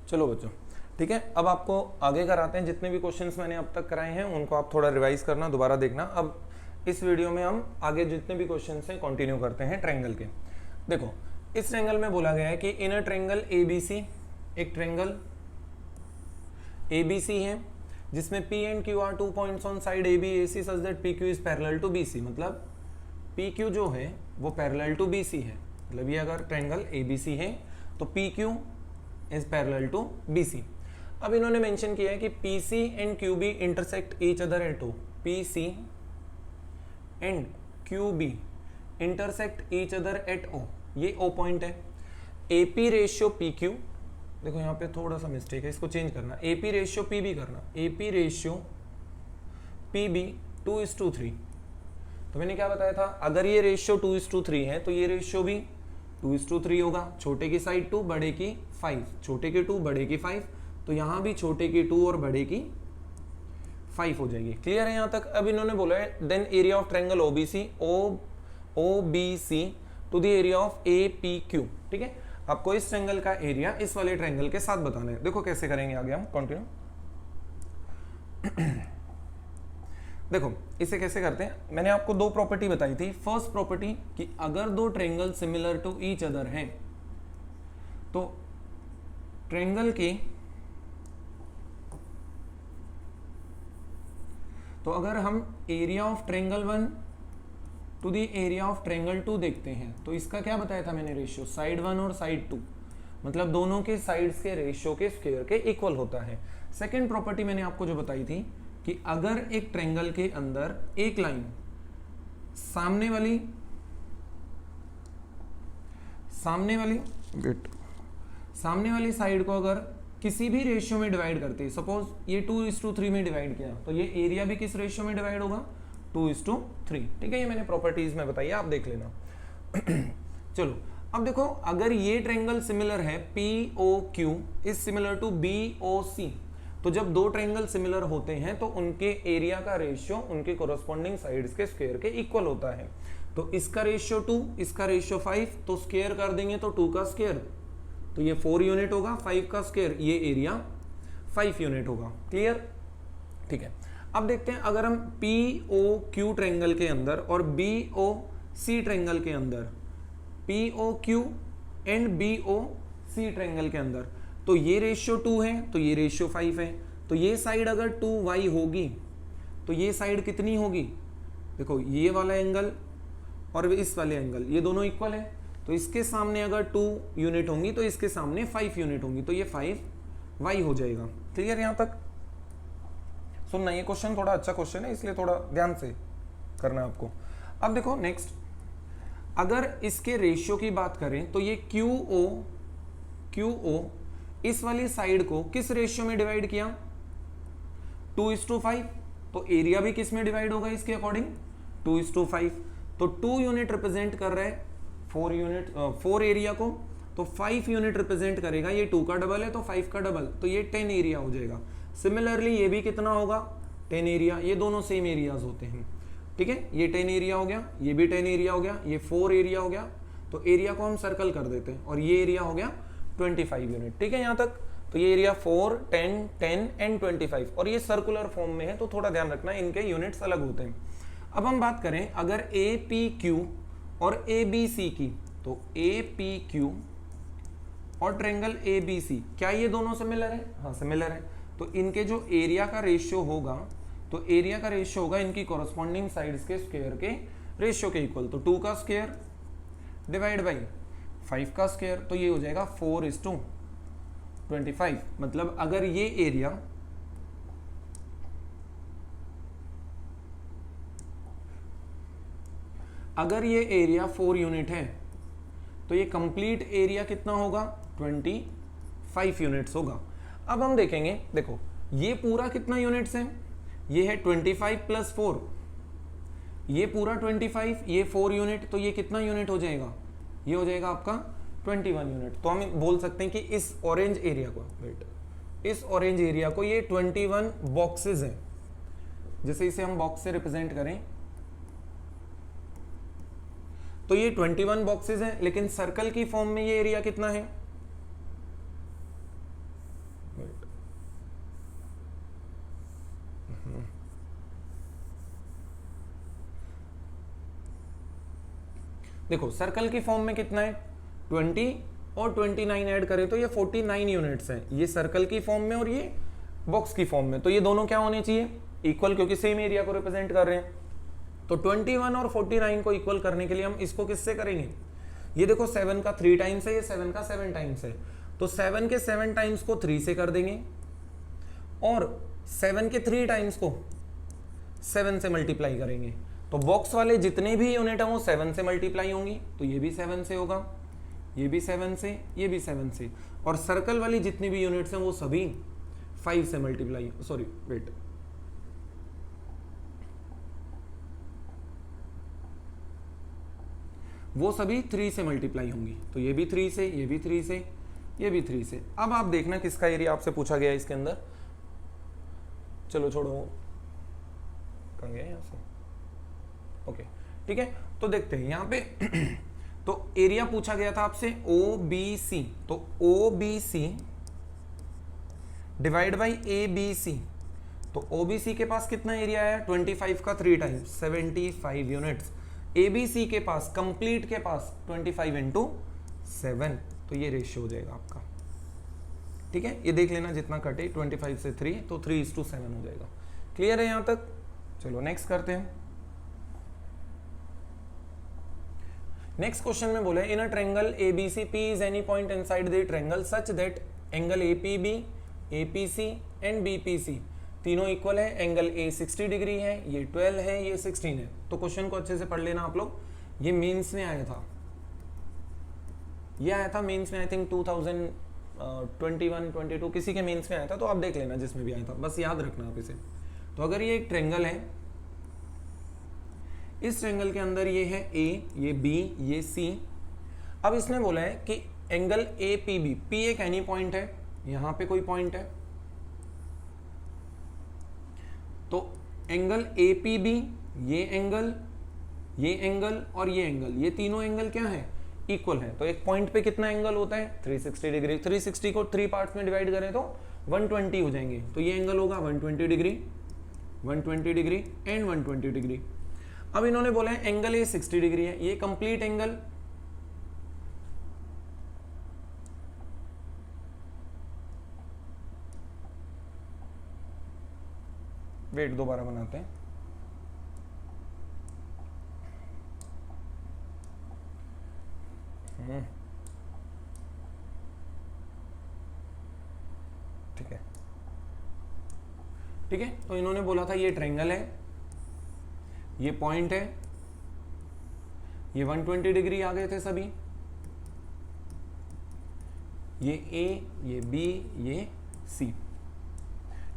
चलो बच्चों, ठीक है, अब आपको आगे कराते हैं। जितने भी क्वेश्चंस मैंने अब तक कराए हैं उनको आप थोड़ा रिवाइज करना, दोबारा देखना। अब इस वीडियो में हम आगे जितने भी क्वेश्चंस हैं कंटिन्यू करते हैं ट्रायंगल के। देखो, इस ट्रायंगल में बोला गया है कि इन अ ट्रायंगल एबीसी, एक ट्रायंगल एबीसी है जिसमें P and Q are 2 points on side ABAC such that PQ is parallel to BC। मतलब PQ जो है वो पैरेलल टू BC है। मतलब ये अगर ट्रायंगल ABC है तो PQ is parallel to BC। अब इन्होंने मेंशन किया है कि PC and QB intersect each other at O। PC and QB intersect each other at O, ये O पॉइंट है। AP रेशियो PQ, देखो यहाँ पे थोड़ा सा मिस्टेक है, इसको चेंज करना, AP रेशियो PB करना, AP रेशियो PB 2:3। तो मैंने क्या बताया था, अगर ये रेशियो 2:3 है तो ये रेशियो भी 2:3 होगा। छोटे की साइड 2, बड़े की 5, छोटे की 2, बड़े की 5, तो यहाँ भी छोटे की 2 और बड़े की 5 हो जाएगी। क्लियर है यहाँ तक? अब इन्होंने बोला है then area of triangle OBC to the area of APQ। ठीक है, आपको इस ट्रायंगल का एरिया इस वाले ट्रायंगल के साथ बताना है। देखो कैसे करेंगे आगे हम, कंटिन्यू। देखो इसे कैसे करते हैं, मैंने आपको दो प्रॉपर्टी बताई थी। फर्स्ट प्रॉपर्टी कि अगर दो triangle similar to each other हैं तो ट्रायंगल के, तो अगर हम area of triangle 1 to the area of triangle 2 देखते हैं तो इसका क्या बताया था मैंने, रेशियो साइड 1 और साइड 2, मतलब दोनों के साइड्स के रेशियो के स्क्वायर के इक्वल होता है। सेकंड प्रॉपर्टी मैंने आपको जो बताई थी कि अगर एक ट्रायंगल के अंदर एक लाइन सामने वाली साइड को अगर किसी भी रेशियो में डिवाइड करते हैं, सपोज ये 2:3 में डिवाइड किया, तो ये एरिया भी किस रेशियो में डिवाइड होगा, 2:3। ठीक है, ये मैंने प्रॉपर्टीज में बताई, आप देख लेना। चलो अब देखो, अगर ये ट्रायंगल सिमिलर है POQ is similar to BOC, तो जब दो ट्रायंगल सिमिलर होते हैं तो उनके एरिया का रेशियो उनके कोरस्पॉन्डिंग साइड्स के स्क्वायर के इक्वल होता है। तो इसका रेशियो 2, इसका रेशियो 5, तो स्क्वायर कर देंगे तो 2 का स्क्वायर, तो ये 4 यूनिट होगा, 5 का स्क्वायर, ये एरिया 5 यूनिट होगा। क्लियर? ठीक है, अब देखते हैं अगर हम POQ ट्रायंगल के अंदर और BOC ट्रायंगल के अंदर, POQ एंड BOC ट्रायंगल के अंदर, तो ये रेशियो 2 है तो ये रेशियो 5 है, तो ये साइड अगर 2y होगी तो ये साइड कितनी होगी, देखो ये वाला एंगल और इस वाले एंगल ये दोनों इक्वल है, तो इसके सामने अगर 2 यूनिट होंगी तो इसके सामने 5 यूनिट होंगी, तो ये 5y हो जाएगा। क्लियर यहाँ तक? सुनना, ये क्वेश्चन थोड़ा अच्छा क्वेश्चन है इसलिए थोड़ा ध्यान से करना है आपको। अब देखो नेक्स्ट, अगर इसके रेशियो की बात करें तो ये QO इस वाली साइड को किस रेशियो में डिवाइड किया, 2:5, तो एरिया भी किस में डिवाइड होगा इसके अकॉर्डिंग, 2:5। तो 2 यूनिट रिप्रेजेंट कर रहा है 4 एरिया को, तो 5 यूनिट रिप्रेजेंट करेगा, ये 2 का डबल है तो 5 का डबल, तो ये 10 एरिया हो जाएगा। सिमिलरली ये भी कितना होगा, 10 एरिया, ये दोनों सेम एरियाज होते हैं। ठीक है, ये 10 एरिया हो गया, ये भी 10 एरिया हो गया, ये 4 एरिया हो गया, तो एरिया को हम सर्कल कर देते हैं और ये एरिया हो गया 25 यूनिट। ठीक है यहाँ तक? तो ये एरिया 4, 10, 10 एंड 25, और ये सर्कुलर फॉर्म में है तो थोड़ा ध्यान रखना, इनके यूनिट्स अलग होते हैं। अब हम बात करें अगर APQ और ABC की, तो APQ और ट्रायंगल ABC, क्या ये दोनों सिमिलर है? हाँ सिमिलर है, तो इनके जो एरिया का रेशियो होगा, तो एरिया का रेशियो होगा इनकी कोरस्पॉन्डिंग साइड्स के स्क्वायर के रेशियो के इक्वल, तो 2 का स्क्वायर डिवाइड बाई 5 का स्क्वायर, तो ये हो जाएगा 4:25। मतलब अगर ये एरिया 4 यूनिट है तो ये कंप्लीट एरिया कितना होगा, 25 यूनिट्स होगा। अब हम देखेंगे, देखो ये पूरा कितना यूनिट्स है, ये है 25 प्लस 4, ये पूरा 25, ये 4 यूनिट, तो ये कितना यूनिट हो जाएगा, ये हो जाएगा आपका 21 यूनिट। तो हम बोल सकते हैं कि इस ऑरेंज एरिया को ये 21 बॉक्सेस हैं। जैसे इसे हम बॉक्स से रिप्रेजेंट करें तो ये 21 बॉक्सेस हैं, लेकिन सर्कल की फॉर्म में ये एरिया कितना है, देखो सर्कल की फॉर्म में कितना है 20 और 29 ऐड करें तो ये 49 यूनिट्स है, ये सर्कल की फॉर्म में और ये बॉक्स की फॉर्म में, तो ये दोनों क्या होने चाहिए इक्वल, क्योंकि सेम एरिया को रिप्रेजेंट कर रहे हैं। तो 21 और 49 को इक्वल करने के लिए हम इसको किससे करेंगे, ये देखो 7 का 3 टाइम्स है, ये 7 का 7 टाइम्स है, तो 7 के 7 टाइम्स को 3 से कर देंगे और 7 के 3 टाइम्स को 7 से मल्टीप्लाई करेंगे, तो बॉक्स वाले जितने भी यूनिट है वो 7 से मल्टीप्लाई होंगी, तो ये भी 7 से होगा, ये भी 7 से, ये भी 7 से, और सर्कल वाली जितनी भी यूनिट्स हैं वो सभी 5 से मल्टीप्लाई, सॉरी वेट, वो सभी 3 से मल्टीप्लाई होंगी, तो ये भी 3 से, ये भी 3 से, ये भी 3 से। अब आप देखना किसका एरिया आपसे पूछा गया है इसके अंदर, चलो छोड़ो, कहाँ गया यहाँ से, ओके ठीक है। तो देखते हैं यहाँ पे तो एरिया पूछा गया था आपसे OBC, तो OBC डिवाइड बाई ABC, तो OBC के पास कितना एरिया है 25 का 3 टाइम्स 75 यूनिट्स, ABC के पास कंप्लीट के पास 25 इंटू 7, तो ये रेशियो हो जाएगा आपका, ठीक है। ये देख लेना जितना कटे 25 से 3 तो 3:7 हो जाएगा। क्लियर है यहां तक? चलो नेक्स्ट करते हैं। नेक्स्ट क्वेश्चन में बोला है in a triangle ABC P is any point inside the triangle such that angle APB, APC and BPC तीनों इक्वल है, एंगल A 60 डिग्री है, ये 12 है, ये 16 है। तो क्वेश्चन को अच्छे से पढ़ लेना आप लोग, ये मेंस में आया था, ये आया था मेंस में, आई थिंक 2021 22 किसी के मेंस में आया था, तो आप देख लेना जिसमें भी आया था, बस याद रखना आप इसे। तो अगर ये एक ट्रायंगल है, इस ट्रायंगल के अंदर ये है A, ये B, ये C। अब इसने बोला है कि एंगल APB, P एक एनी पॉइंट है, यहां पे कोई पॉइंट है, तो एंगल APB, ये एंगल और ये एंगल, ये तीनों एंगल क्या है इक्वल है। तो एक पॉइंट पे कितना एंगल होता है 360 डिग्री, 360 को 3 पार्ट्स में डिवाइड करें तो 120 हो जाएंगे, तो ये एंगल होगा 120 डिग्री, 120 डिग्री एंड 120 डिग्री। अब इन्होंने बोला है एंगल ये 60 डिग्री है, ये कंप्लीट एंगल, वेट दोबारा बनाते हैं, ठीक है ठीक है। तो इन्होंने बोला था ये ट्रायंगल है, ये पॉइंट है, ये 120 डिग्री आ गए थे सभी, ये A, ये B, ये C,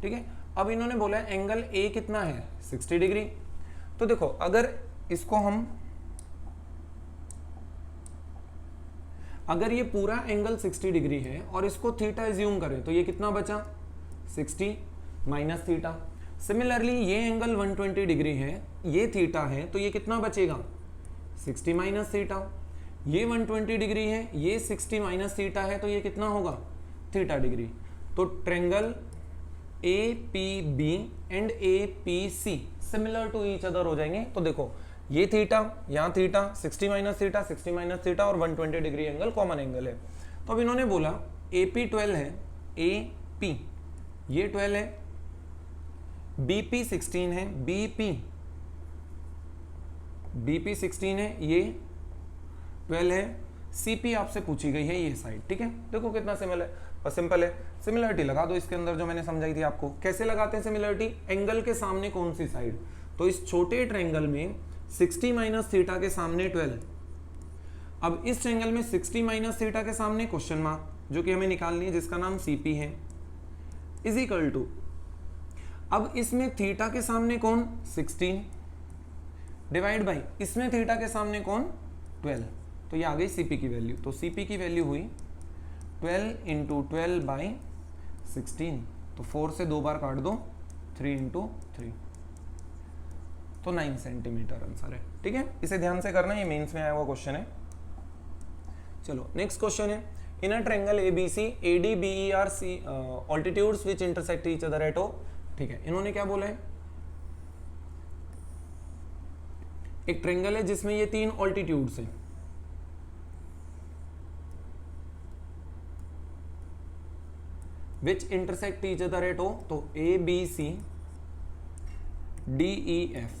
ठीक है। अब इन्होंने बोला एंगल A कितना है 60 डिग्री। तो देखो अगर इसको हम, अगर ये पूरा एंगल 60 डिग्री है और इसको थीटा एज्यूम करें तो ये कितना बचा 60 माइनस थीटा। सिमिलरली ये एंगल 120 डिग्री है, ये थीटा है, तो ये कितना बचेगा 60 माइनस थीटा। ये 120 डिग्री है, ये 60 माइनस थीटा है, तो ये कितना होगा थीटा डिग्री। तो triangle APB and APC similar to each other हो जाएंगे। तो देखो ये थीटा, यहाँ theta, 60 minus theta, 60 minus theta और 120 डिग्री एंगल कॉमन एंगल है। तो अब इन्होंने बोला AP 12 है, AP ये 12 है, BP 16 है, BP 16 है, ये 12 है, CP आपसे पूछी गई है ये साइड, ठीक है। देखो कितना सिंपल है, सिमिलरिटी लगा दो इसके अंदर जो मैंने समझाई थी आपको। कैसे लगाते हैं सिमिलरिटी, एंगल के सामने कौन सी साइड, तो इस छोटे ट्रायंगल में 60 माइनस थीटा के सामने 12, अब इस ट्रायंगल में 60 माइनस थीटा के सामने क्वेश्चन मार्क जो कि हमें निकालनी है, जिसका नाम CP है, इज इक्वल टू, अब इसमें थीटा के सामने कौन 16 डिवाइड बाई इसमें थीटा के सामने कौन 12, तो ये आ गई CP की वैल्यू। तो CP की वैल्यू हुई 12 इंटू 12 बाई 16, तो 4 से 2 बार काट दो, 3 इंटू 3, तो 9 सेंटीमीटर आंसर है, ठीक है। इसे ध्यान से करना, ये मेंस में आया हुआ क्वेश्चन है। चलो नेक्स्ट क्वेश्चन है in a triangle ABC AD BE are altitudes which intersect each other at O, ठीक है। इन्होंने क्या बोला है, एक ट्रायंगल है जिसमें ये 3 ऑल्टीट्यूड्स हैं, विच intersect each other at O, तो ABC DEF,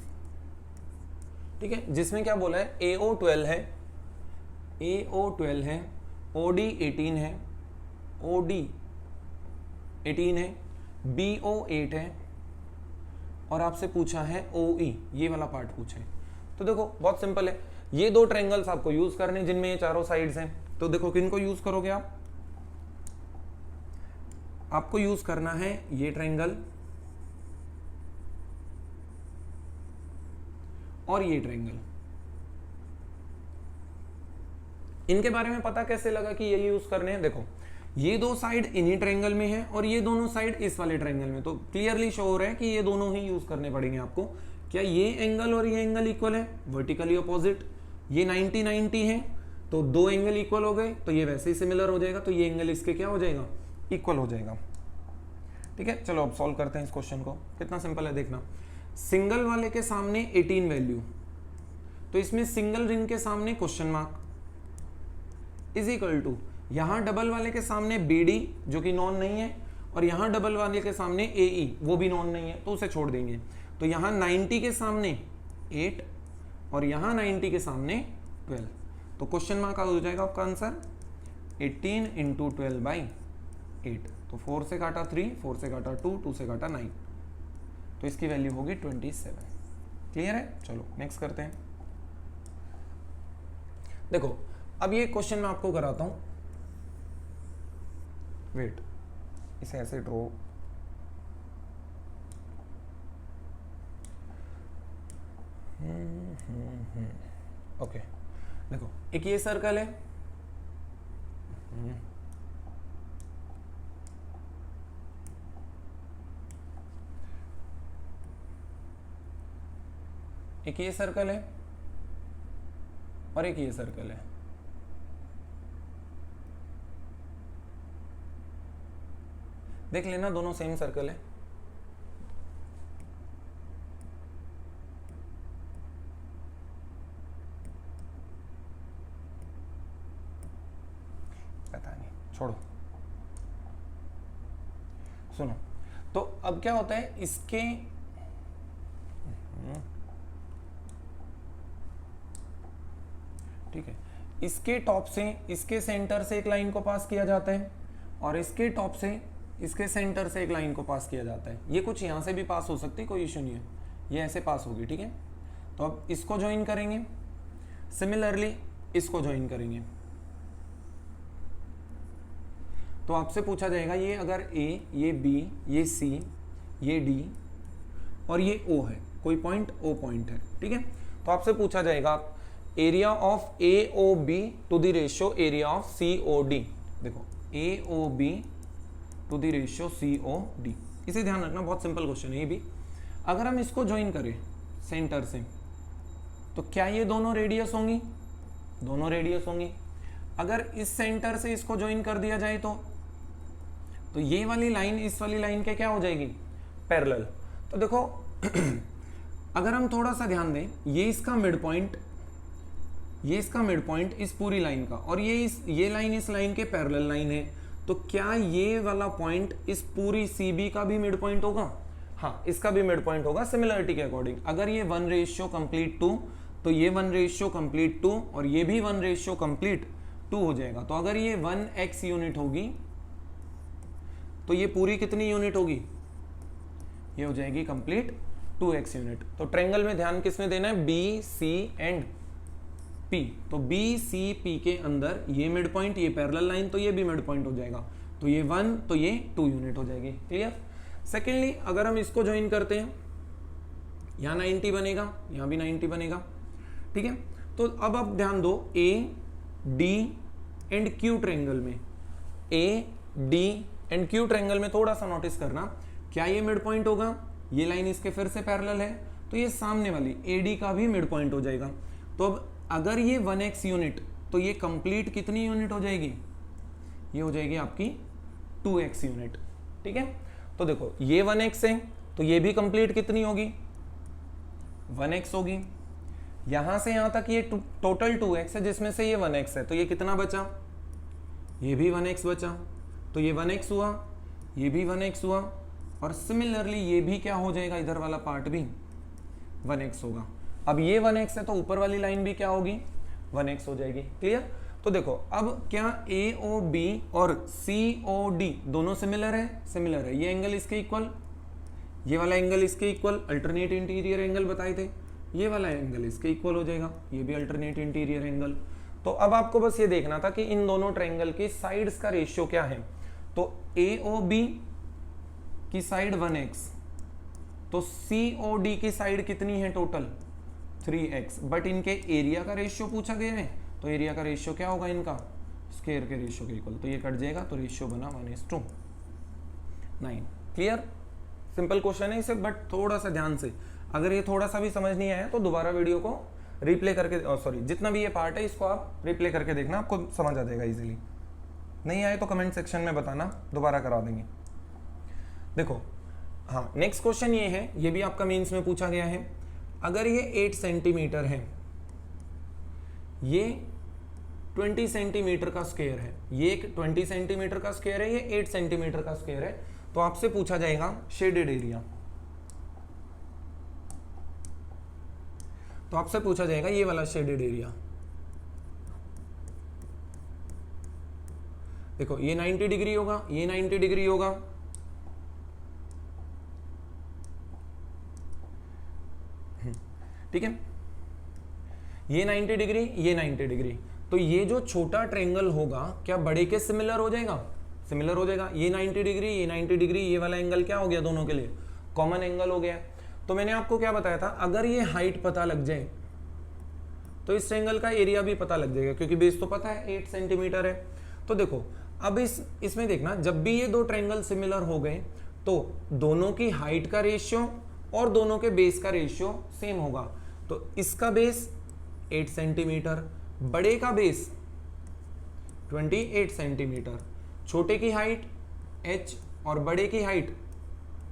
ठीक है, जिसमें क्या बोला है AO12 है, AO12 है, OD 18 है, OD 18 है, BO 8 है, और आपसे पूछा है OE, ये वाला पार्ट पूछा है। तो देखो बहुत सिंपल है, ये दो ट्रायंगल्स आपको यूज करने जिनमें ये चारों साइड्स हैं। तो देखो किनको यूज करोगे आप, आपको यूज करना है ये ट्रायंगल और ये ट्रायंगल। इनके बारे में पता कैसे लगा कि ये यूज करने हैं, देखो ये दो साइड इन्हीं ट्रायंगल में है और ये दोनों साइड इस वाले ट्रायंगल में, तो क्लियरली शो हो रहा है कि ये दोनों ही यूज करने पड़ेंगे आपको। क्या ये एंगल और ये एंगल इक्वल है, वर्टिकली अपोजिट, ये 90 90 है, तो दो एंगल इक्वल हो गए, तो ये वैसे ही सिमिलर हो जाएगा, तो ये एंगल इसके क्या हो जाएगा, इक्वल हो जाएगा। ठीक है, चलो अब सॉल्व करते हैं इस क्वेश्चन को। कितना सिंपल है देखना, सिंगल वाले के सामने 18 वैल्यू, तो इसमें सिंगल रिंग के सामने question mark is equal to, यहां डबल वाले के सामने BD जो कि नॉन नहीं है, और यहां डबल वाले के सामने AE वो भी नॉन नहीं है, तो उसे छोड़ देंगे। तो यहां 90 के सामने 8 और यहां 90 के सामने 12, तो क्वेश्चन मार्क हो जाएगा आपका आंसर 18 इंटू 12/8। तो 4 से काटा 3, 4 से काटा 2, 2 से काटा 9, तो इसकी वैल्यू होगी 27। क्लियर है, चलो नेक्स्ट करते हैं। देखो अब ये क्वेश्चन मैं आपको कराता हूं, वेट, इसे ऐसे ड्रॉ, ओके। देखो एक ये सर्कल है, एक ये सर्कल है और एक ये सर्कल है। देख लेना दोनों सेम सर्कल है। पता नहीं, छोड़ो, सुनो। तो अब क्या होता है, इसके ठीक है, इसके टॉप से इसके सेंटर से एक लाइन को पास किया जाता है और इसके टॉप से इसके सेंटर से एक लाइन को पास किया जाता है। ये कुछ यहां से भी पास हो सकती है, कोई इश्यू नहीं है, ये ऐसे पास होगी। ठीक है, तो अब इसको ज्वाइन करेंगे, सिमिलरली इसको ज्वाइन करेंगे। तो आपसे पूछा जाएगा ये अगर A, ये B, ये C, ये D और ये O है, कोई पॉइंट O पॉइंट है। ठीक है, तो आपसे पूछा जाएगा area of AOB to the ratio area of COD। देखो AOB to the ratio COD, इसे ध्यान रखना, बहुत सिंपल क्वेश्चन है ये भी। अगर हम इसको ज्वाइन करें सेंटर से, तो क्या ये दोनों रेडियस होंगी, दोनों रेडियस होंगी। अगर इस सेंटर से इसको ज्वाइन कर दिया जाए तो ये वाली लाइन इस वाली लाइन के क्या हो जाएगी, पैरेलल। तो देखो अगर हम थोड़ा सा ध्यान दें, ये इसका मिड पॉइंट, ये इसका मिड पॉइंट इस पूरी लाइन का, और ये लाइन इस लाइन के पैरेलल लाइन है, तो क्या ये वाला पॉइंट इस पूरी CB का भी मिड पॉइंट होगा? हाँ, इसका भी मिड पॉइंट होगा सिमिलरिटी के अकॉर्डिंग। अगर ये 1 रेशियो कंप्लीट 2, तो ये 1 रेशियो कंप्लीट 2 और ये भी 1 रेशियो कंप्लीट 2 हो जाएगा। तो अगर ये 1x यूनिट होगी तो ये पूरी कितनी यूनिट होगी, ये हो जाएगी कंप्लीट 2x यूनिट। तो ट्रायंगल में ध्यान किसमें देना है, B, C एंड P। तो B, C, P के अंदर ये मिड पॉइंट, ये पैरेलल लाइन, तो ये भी मिड पॉइंट हो जाएगा। तो ये 1, तो ये 2 यूनिट हो जाएगी। क्लियर। सेकेंडली अगर हम इसको ज्वाइन करते हैं, यहाँ 90 बनेगा, यहाँ भी 90 बनेगा। ठीक है, तो अब आप ध्यान दो, A, D and Q triangle में, A, D and Q triangle में थोड़ा सा नोटिस करना, क्या ये मिड पॉइंट होगा, ये लाइन इसके फिर से पैरेलल है, तो ये सामने वाली AD का भी मिड पॉइंट हो जाएगा। तो अब अगर ये 1x यूनिट, तो ये कंप्लीट कितनी यूनिट हो जाएगी, ये हो जाएगी आपकी 2x यूनिट। ठीक है, तो देखो ये 1x है, तो ये भी कंप्लीट कितनी होगी, 1x होगी। यहां से यहां तक ये टोटल 2x है, जिसमें से ये 1x है, तो ये कितना बचा, ये भी 1x बचा। तो ये 1x हुआ, ये भी 1x हुआ, और सिमिलरली ये भी क्या हो जाएगा, इधर वाला पार्ट भी 1x होगा। अब ये 1x है तो ऊपर वाली लाइन भी क्या होगी, 1x हो जाएगी। क्लियर? तो देखो अब क्या AOB और COD दोनों सिमिलर है, सिमिलर है। ये एंगल इसके इक्वल, ये वाला एंगल इसके इक्वल, अल्टरनेट इंटीरियर एंगल बताए थे, ये वाला एंगल इसके इक्वल हो जाएगा, ये भी अल्टरनेट इंटीरियर एंगल। तो अब आपको बस ये देखना था कि इन दोनों ट्रायंगल की साइड्स का रेशियो क्या है। तो AOB की साइड 1x, तो COD की साइड कितनी है टोटल, 3x, बट इनके एरिया का रेशियो पूछा गया है, तो एरिया का रेशियो क्या होगा इनका, स्क्वायर के रेशियो के इक्वल, तो ये कट जाएगा, तो रेशियो बना 1:9। क्लियर? सिंपल क्वेश्चन है इसे, बट थोड़ा सा ध्यान से, अगर ये थोड़ा सा भी समझ नहीं आया तो दोबारा वीडियो को रिप्ले करके, सॉरी जितना भी ये पार्ट है इसको आप रिप्ले करके देखना, आपको समझ आ जाएगा इजीली। नहीं आए तो कमेंट सेक्शन में बताना, दोबारा करा देंगे। देखो हाँ, नेक्स्ट क्वेश्चन ये है, ये भी आपका मेंस में पूछा गया है। अगर ये 8 सेंटीमीटर है, ये 20 सेंटीमीटर का स्क्वायर है, ये 20 सेंटीमीटर का स्क्वायर है, ये 8 सेंटीमीटर का स्क्वायर है, तो आपसे पूछा जाएगा शेडेड एरिया। तो आपसे पूछा जाएगा ये वाला शेडेड एरिया। देखो ये 90 डिग्री होगा, ये 90 डिग्री होगा, ठीक है, ये 90 डिग्री, ये 90 डिग्री, तो ये जो छोटा ट्रायंगल होगा क्या बड़े के सिमिलर हो जाएगा, सिमिलर हो जाएगा। ये 90 डिग्री, ये 90 डिग्री, ये वाला एंगल क्या हो गया, दोनों के लिए कॉमन एंगल हो गया। तो मैंने आपको क्या बताया था, अगर ये हाइट पता लग जाए तो इस ट्रायंगल का एरिया भी पता लग जाएगा, क्योंकि बेस तो पता है 8 सेंटीमीटर है। तो देखो अब इसमें देखना, जब भी ये दो ट्रायंगल सिमिलर हो गए तो दोनों की हाइट का रेशियो और दोनों के बेस का रेशियो सेम होगा। तो इसका बेस 8 सेंटीमीटर, बड़े का बेस 28 सेंटीमीटर, छोटे की हाइट h और बड़े की हाइट,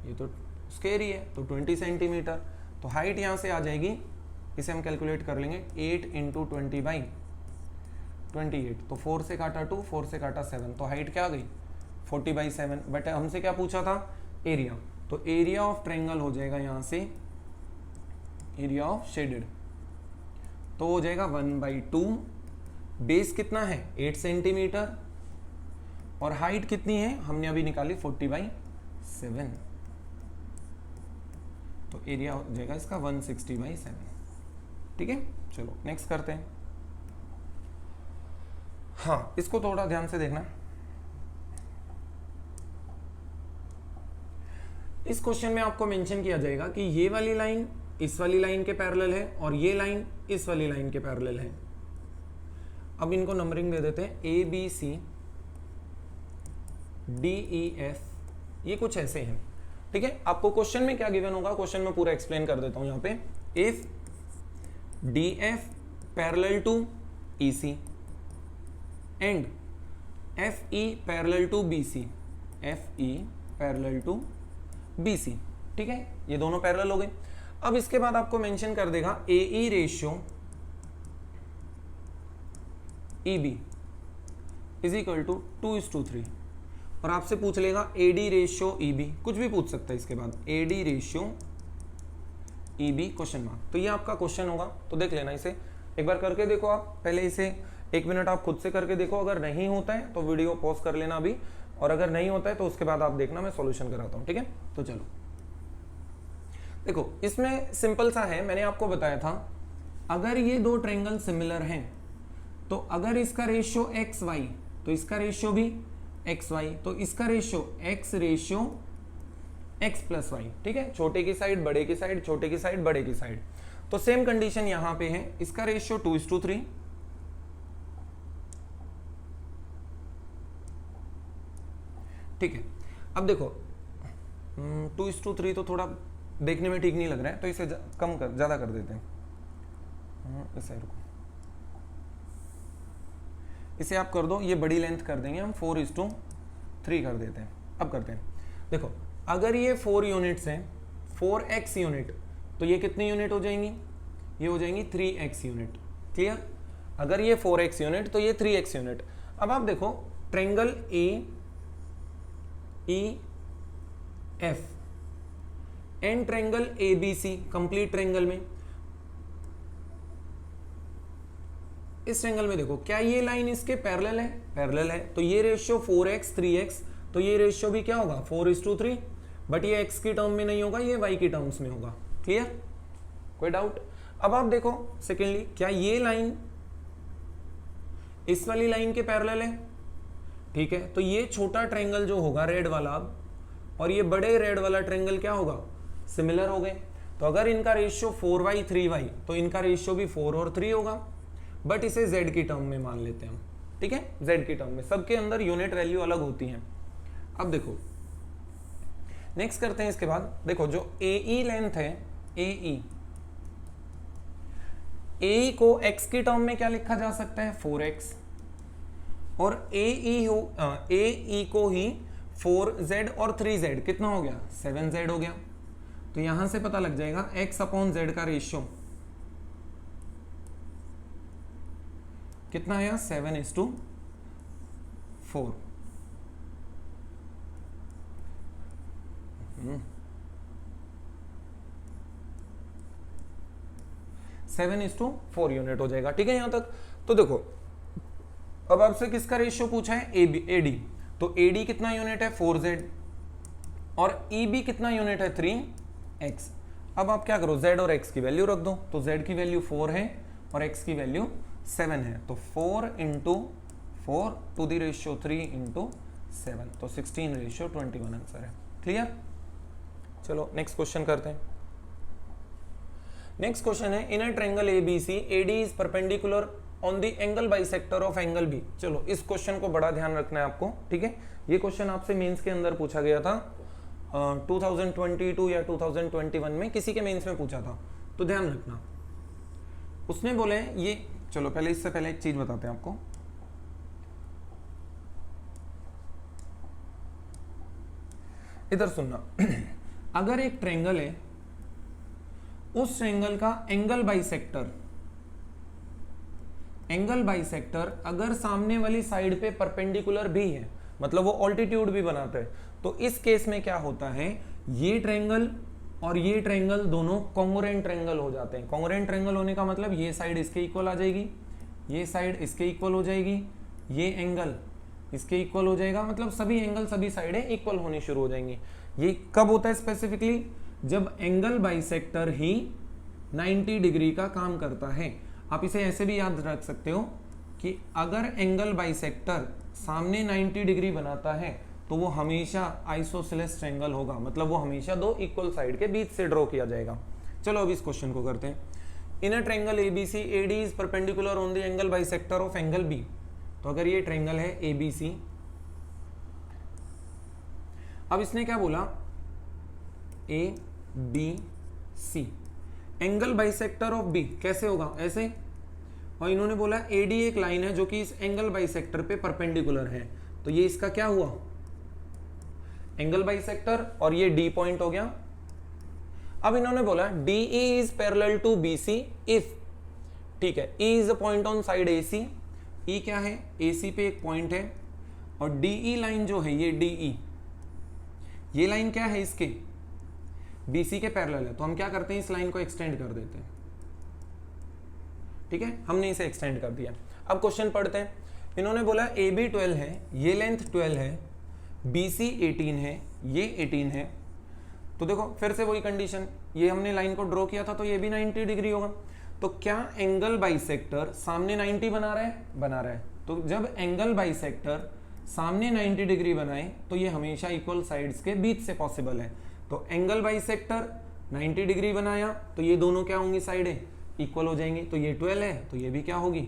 ये तो स्क्वायर ही है तो 20 सेंटीमीटर, तो हाइट यहाँ से आ जाएगी, इसे हम कैलकुलेट कर लेंगे 8 इंटू 20/28, तो 4 से काटा 2, 4 से काटा 7, तो हाइट क्या आ गई 40/7। बट हमसे क्या पूछा था, एरिया, तो एरिया ऑफ ट्रायंगल हो जाएगा यहाँ से एरिया ऑफ शेडेड, तो हो जाएगा 1/2। बेस कितना है 8 सेंटीमीटर और हाइट कितनी है हमने अभी निकाली 40/7, तो एरिया हो जाएगा इसका 160/7। ठीक है, चलो नेक्स्ट करते हैं। हाँ, इसको थोड़ा ध्यान से देखना। इस क्वेश्चन में आपको मेंशन किया जाएगा कि ये वाली लाइन इस वाली लाइन के पैरेलल है और ये लाइन इस वाली लाइन के पैरेलल है। अब इनको नंबरिंग दे देते हैं A B C D E F, ये कुछ ऐसे हैं। ठीक है, आपको क्वेश्चन में क्या गिवन होगा, क्वेश्चन में पूरा एक्सप्लेन कर देता हूं यहाँ पे। If DF parallel to EC and FE parallel to BC, FE parallel to BC, ठीक है, ये दोनों पैरेलल हो गए। अब इसके बाद आपको मेंशन कर देगा AE ratio EB is equal to 2:3, और आपसे पूछ लेगा AD रेशियो EB, कुछ भी पूछ सकता है इसके बाद, AD ratio EB question mark. तो ये आपका क्वेश्चन होगा, तो देख लेना इसे एक बार करके देखो आप, पहले इसे 1 मिनट आप खुद से करके देखो, अगर नहीं होता है तो वीडियो पॉज कर लेना अभी, और अगर नहीं होता है तो उसके बाद आप देखना मैं सॉल्यूशन कराता हूँ। ठीक है, तो चलो देखो, इसमें सिंपल सा है, मैंने आपको बताया था अगर ये दो ट्रायंगल सिमिलर हैं तो अगर इसका रेशियो XY तो इसका रेशियो भी XY, तो इसका ratio X ratio X plus Y। ठीक है, छोटे की साइड बड़े की साइड, छोटे की साइड बड़े की साइड। तो सेम कंडीशन यहां पे है, इसका रेशियो 2:3, ठीक है। अब देखो 2:3 तो थोड़ा देखने में ठीक नहीं लग रहा है, तो इसे कम कर ज्यादा कर देते हैं, इसे रुको, इसे आप कर दो, ये बड़ी लेंथ कर देंगे हम, 4:3 कर देते हैं। अब करते हैं, देखो अगर ये 4 यूनिट्स हैं, 4x यूनिट, तो ये कितनी यूनिट हो जाएंगी, ये हो जाएंगी 3x यूनिट। क्लियर, अगर ये 4x यूनिट तो ये 3x यूनिट। अब आप देखो triangle F and triangle ABC complete triangle में, इस ट्रायंगल में देखो क्या ये लाइन इसके पैरेलल है, पैरेलल है, तो ये रेशियो 4x 3x, तो ये रेशियो भी क्या होगा 4:3, बट ये x की टर्म में नहीं होगा, ये y की टर्म्स में होगा। क्लियर, कोई डाउट? अब आप देखो सेकेंडली, क्या ये लाइन इस वाली लाइन के पैरेलल है? ठीक है, तो ये छोटा ट्रायंगल जो होगा रेड वाला अब, और ये बड़े रेड वाला ट्रायंगल क्या होगा, सिमिलर हो गए। तो अगर इनका रेशियो 4y 3y, तो इनका रेशियो भी 4 और 3 होगा, बट इसे z की टर्म में मान लेते हैं हम। ठीक है, z की टर्म में, सबके अंदर यूनिट वैल्यू अलग होती हैं। अब देखो नेक्स्ट करते हैं, इसके बाद देखो जो AE लेंथ है, AE को x की टर्म में क्या लिखा जा सकता है 4x, और AE को ही 4z और 3z कितना हो गया 7z हो गया। तो यहां से पता लग जाएगा x/z का रेशियो कितना आया 7:4। 7:4 यूनिट हो जाएगा। ठीक है यहां तक। तो देखो अब आपसे किसका रेशियो पूछा है, AD, तो AD कितना यूनिट है 4z, और EB कितना यूनिट है 3x। अब आप क्या करो, z और x की वैल्यू रख दो, तो z की वैल्यू 4 है और x की वैल्यू 7 है, तो 4 × 4 टू द रेशियो 3 × 7, तो 16:21 आंसर है। क्लियर, चलो नेक्स्ट क्वेश्चन करते हैं। नेक्स्ट क्वेश्चन है, in a triangle ABC AD is perpendicular on the angle bisector of angle B। चलो इस क्वेश्चन को बड़ा ध्यान रखना है आपको। ठीक है, ये क्वेश्चन आपसे मेंस के अंदर पूछा गया था 2022 या 2021 में, किसी के मेंस में पूछा था, तो ध्यान रखना। उसने बोले ये, चलो पहले इससे पहले एक चीज बताते हैं आपको। इधर सुनना अगर एक ट्रायंगल है, उस ट्रायंगल का एंगल बाइसेक्टर अगर सामने वाली साइड पे परपेंडिकुलर भी है, मतलब वो ऑल्टीट्यूड भी बनाता है, तो इस केस में क्या होता है, ये ट्रायंगल और ये ट्रायंगल दोनों कॉन्ग्रुएंट ट्रायंगल हो जाते हैं। कॉन्ग्रुएंट ट्रायंगल होने का मतलब ये साइड इसके इक्वल आ जाएगी, ये साइड इसके इक्वल हो जाएगी, ये एंगल इसके इक्वल हो जाएगा, मतलब सभी एंगल सभी साइडें इक्वल होनी शुरू हो जाएंगी। ये कब होता है स्पेसिफिकली, जब एंगल बाइसेक्टर ही 90 डिग्री का काम करता है। आप इसे ऐसे भी याद रख सकते हो कि अगर एंगल बाइसेक्टर सामने 90 डिग्री बनाता है तो वो हमेशा आइसोसेलेस ट्रायंगल होगा, मतलब वो हमेशा दो इक्वल साइड के बीच से ड्रॉ किया जाएगा। चलो अब इस क्वेश्चन को करते हैं। In a triangle ABC AD is perpendicular on the angle bisector of angle B। तो अगर ये ट्रायंगल है ABC, अब इसने क्या बोला ABC angle bisector of B कैसे होगा, ऐसे, और इन्होंने बोला AD एक लाइन है जो कि इस एंगल बाइसेक्टर पे परपेंडिकुलर है, तो ये इसका क्या हुआ एंगल बाइसेक्टर, और ये D पॉइंट हो गया। अब इन्होंने बोला DE is parallel to BC if, ठीक है, E is a point on side AC, E क्या है AC पे एक पॉइंट है, और DE लाइन जो है ये DE, ये लाइन क्या है इसके BC के पैरेलल है, तो हम क्या करते हैं इस लाइन को एक्सटेंड कर देते हैं। ठीक है, हमने इसे एक्सटेंड कर दिया। अब क्वेश्चन पढ़ते हैं। इन्होंने बोला AB 12 है, ये लेंथ 12 है, BC 18 है, ये 18 है, तो देखो फिर से वही कंडीशन, ये हमने लाइन को ड्रॉ किया था तो ये भी 90 डिग्री होगा। तो क्या एंगल बाइसेक्टर सामने 90 बना रहा है, बना रहा है, तो जब एंगल बाइसेक्टर सामने 90 डिग्री बनाए तो ये हमेशा इक्वल साइड्स के बीच से पॉसिबल है। तो एंगल बाइसेक्टर 90 डिग्री बनाया तो ये दोनों क्या होंगी, साइडें इक्वल हो जाएंगी, तो ये 12 है तो ये भी क्या होगी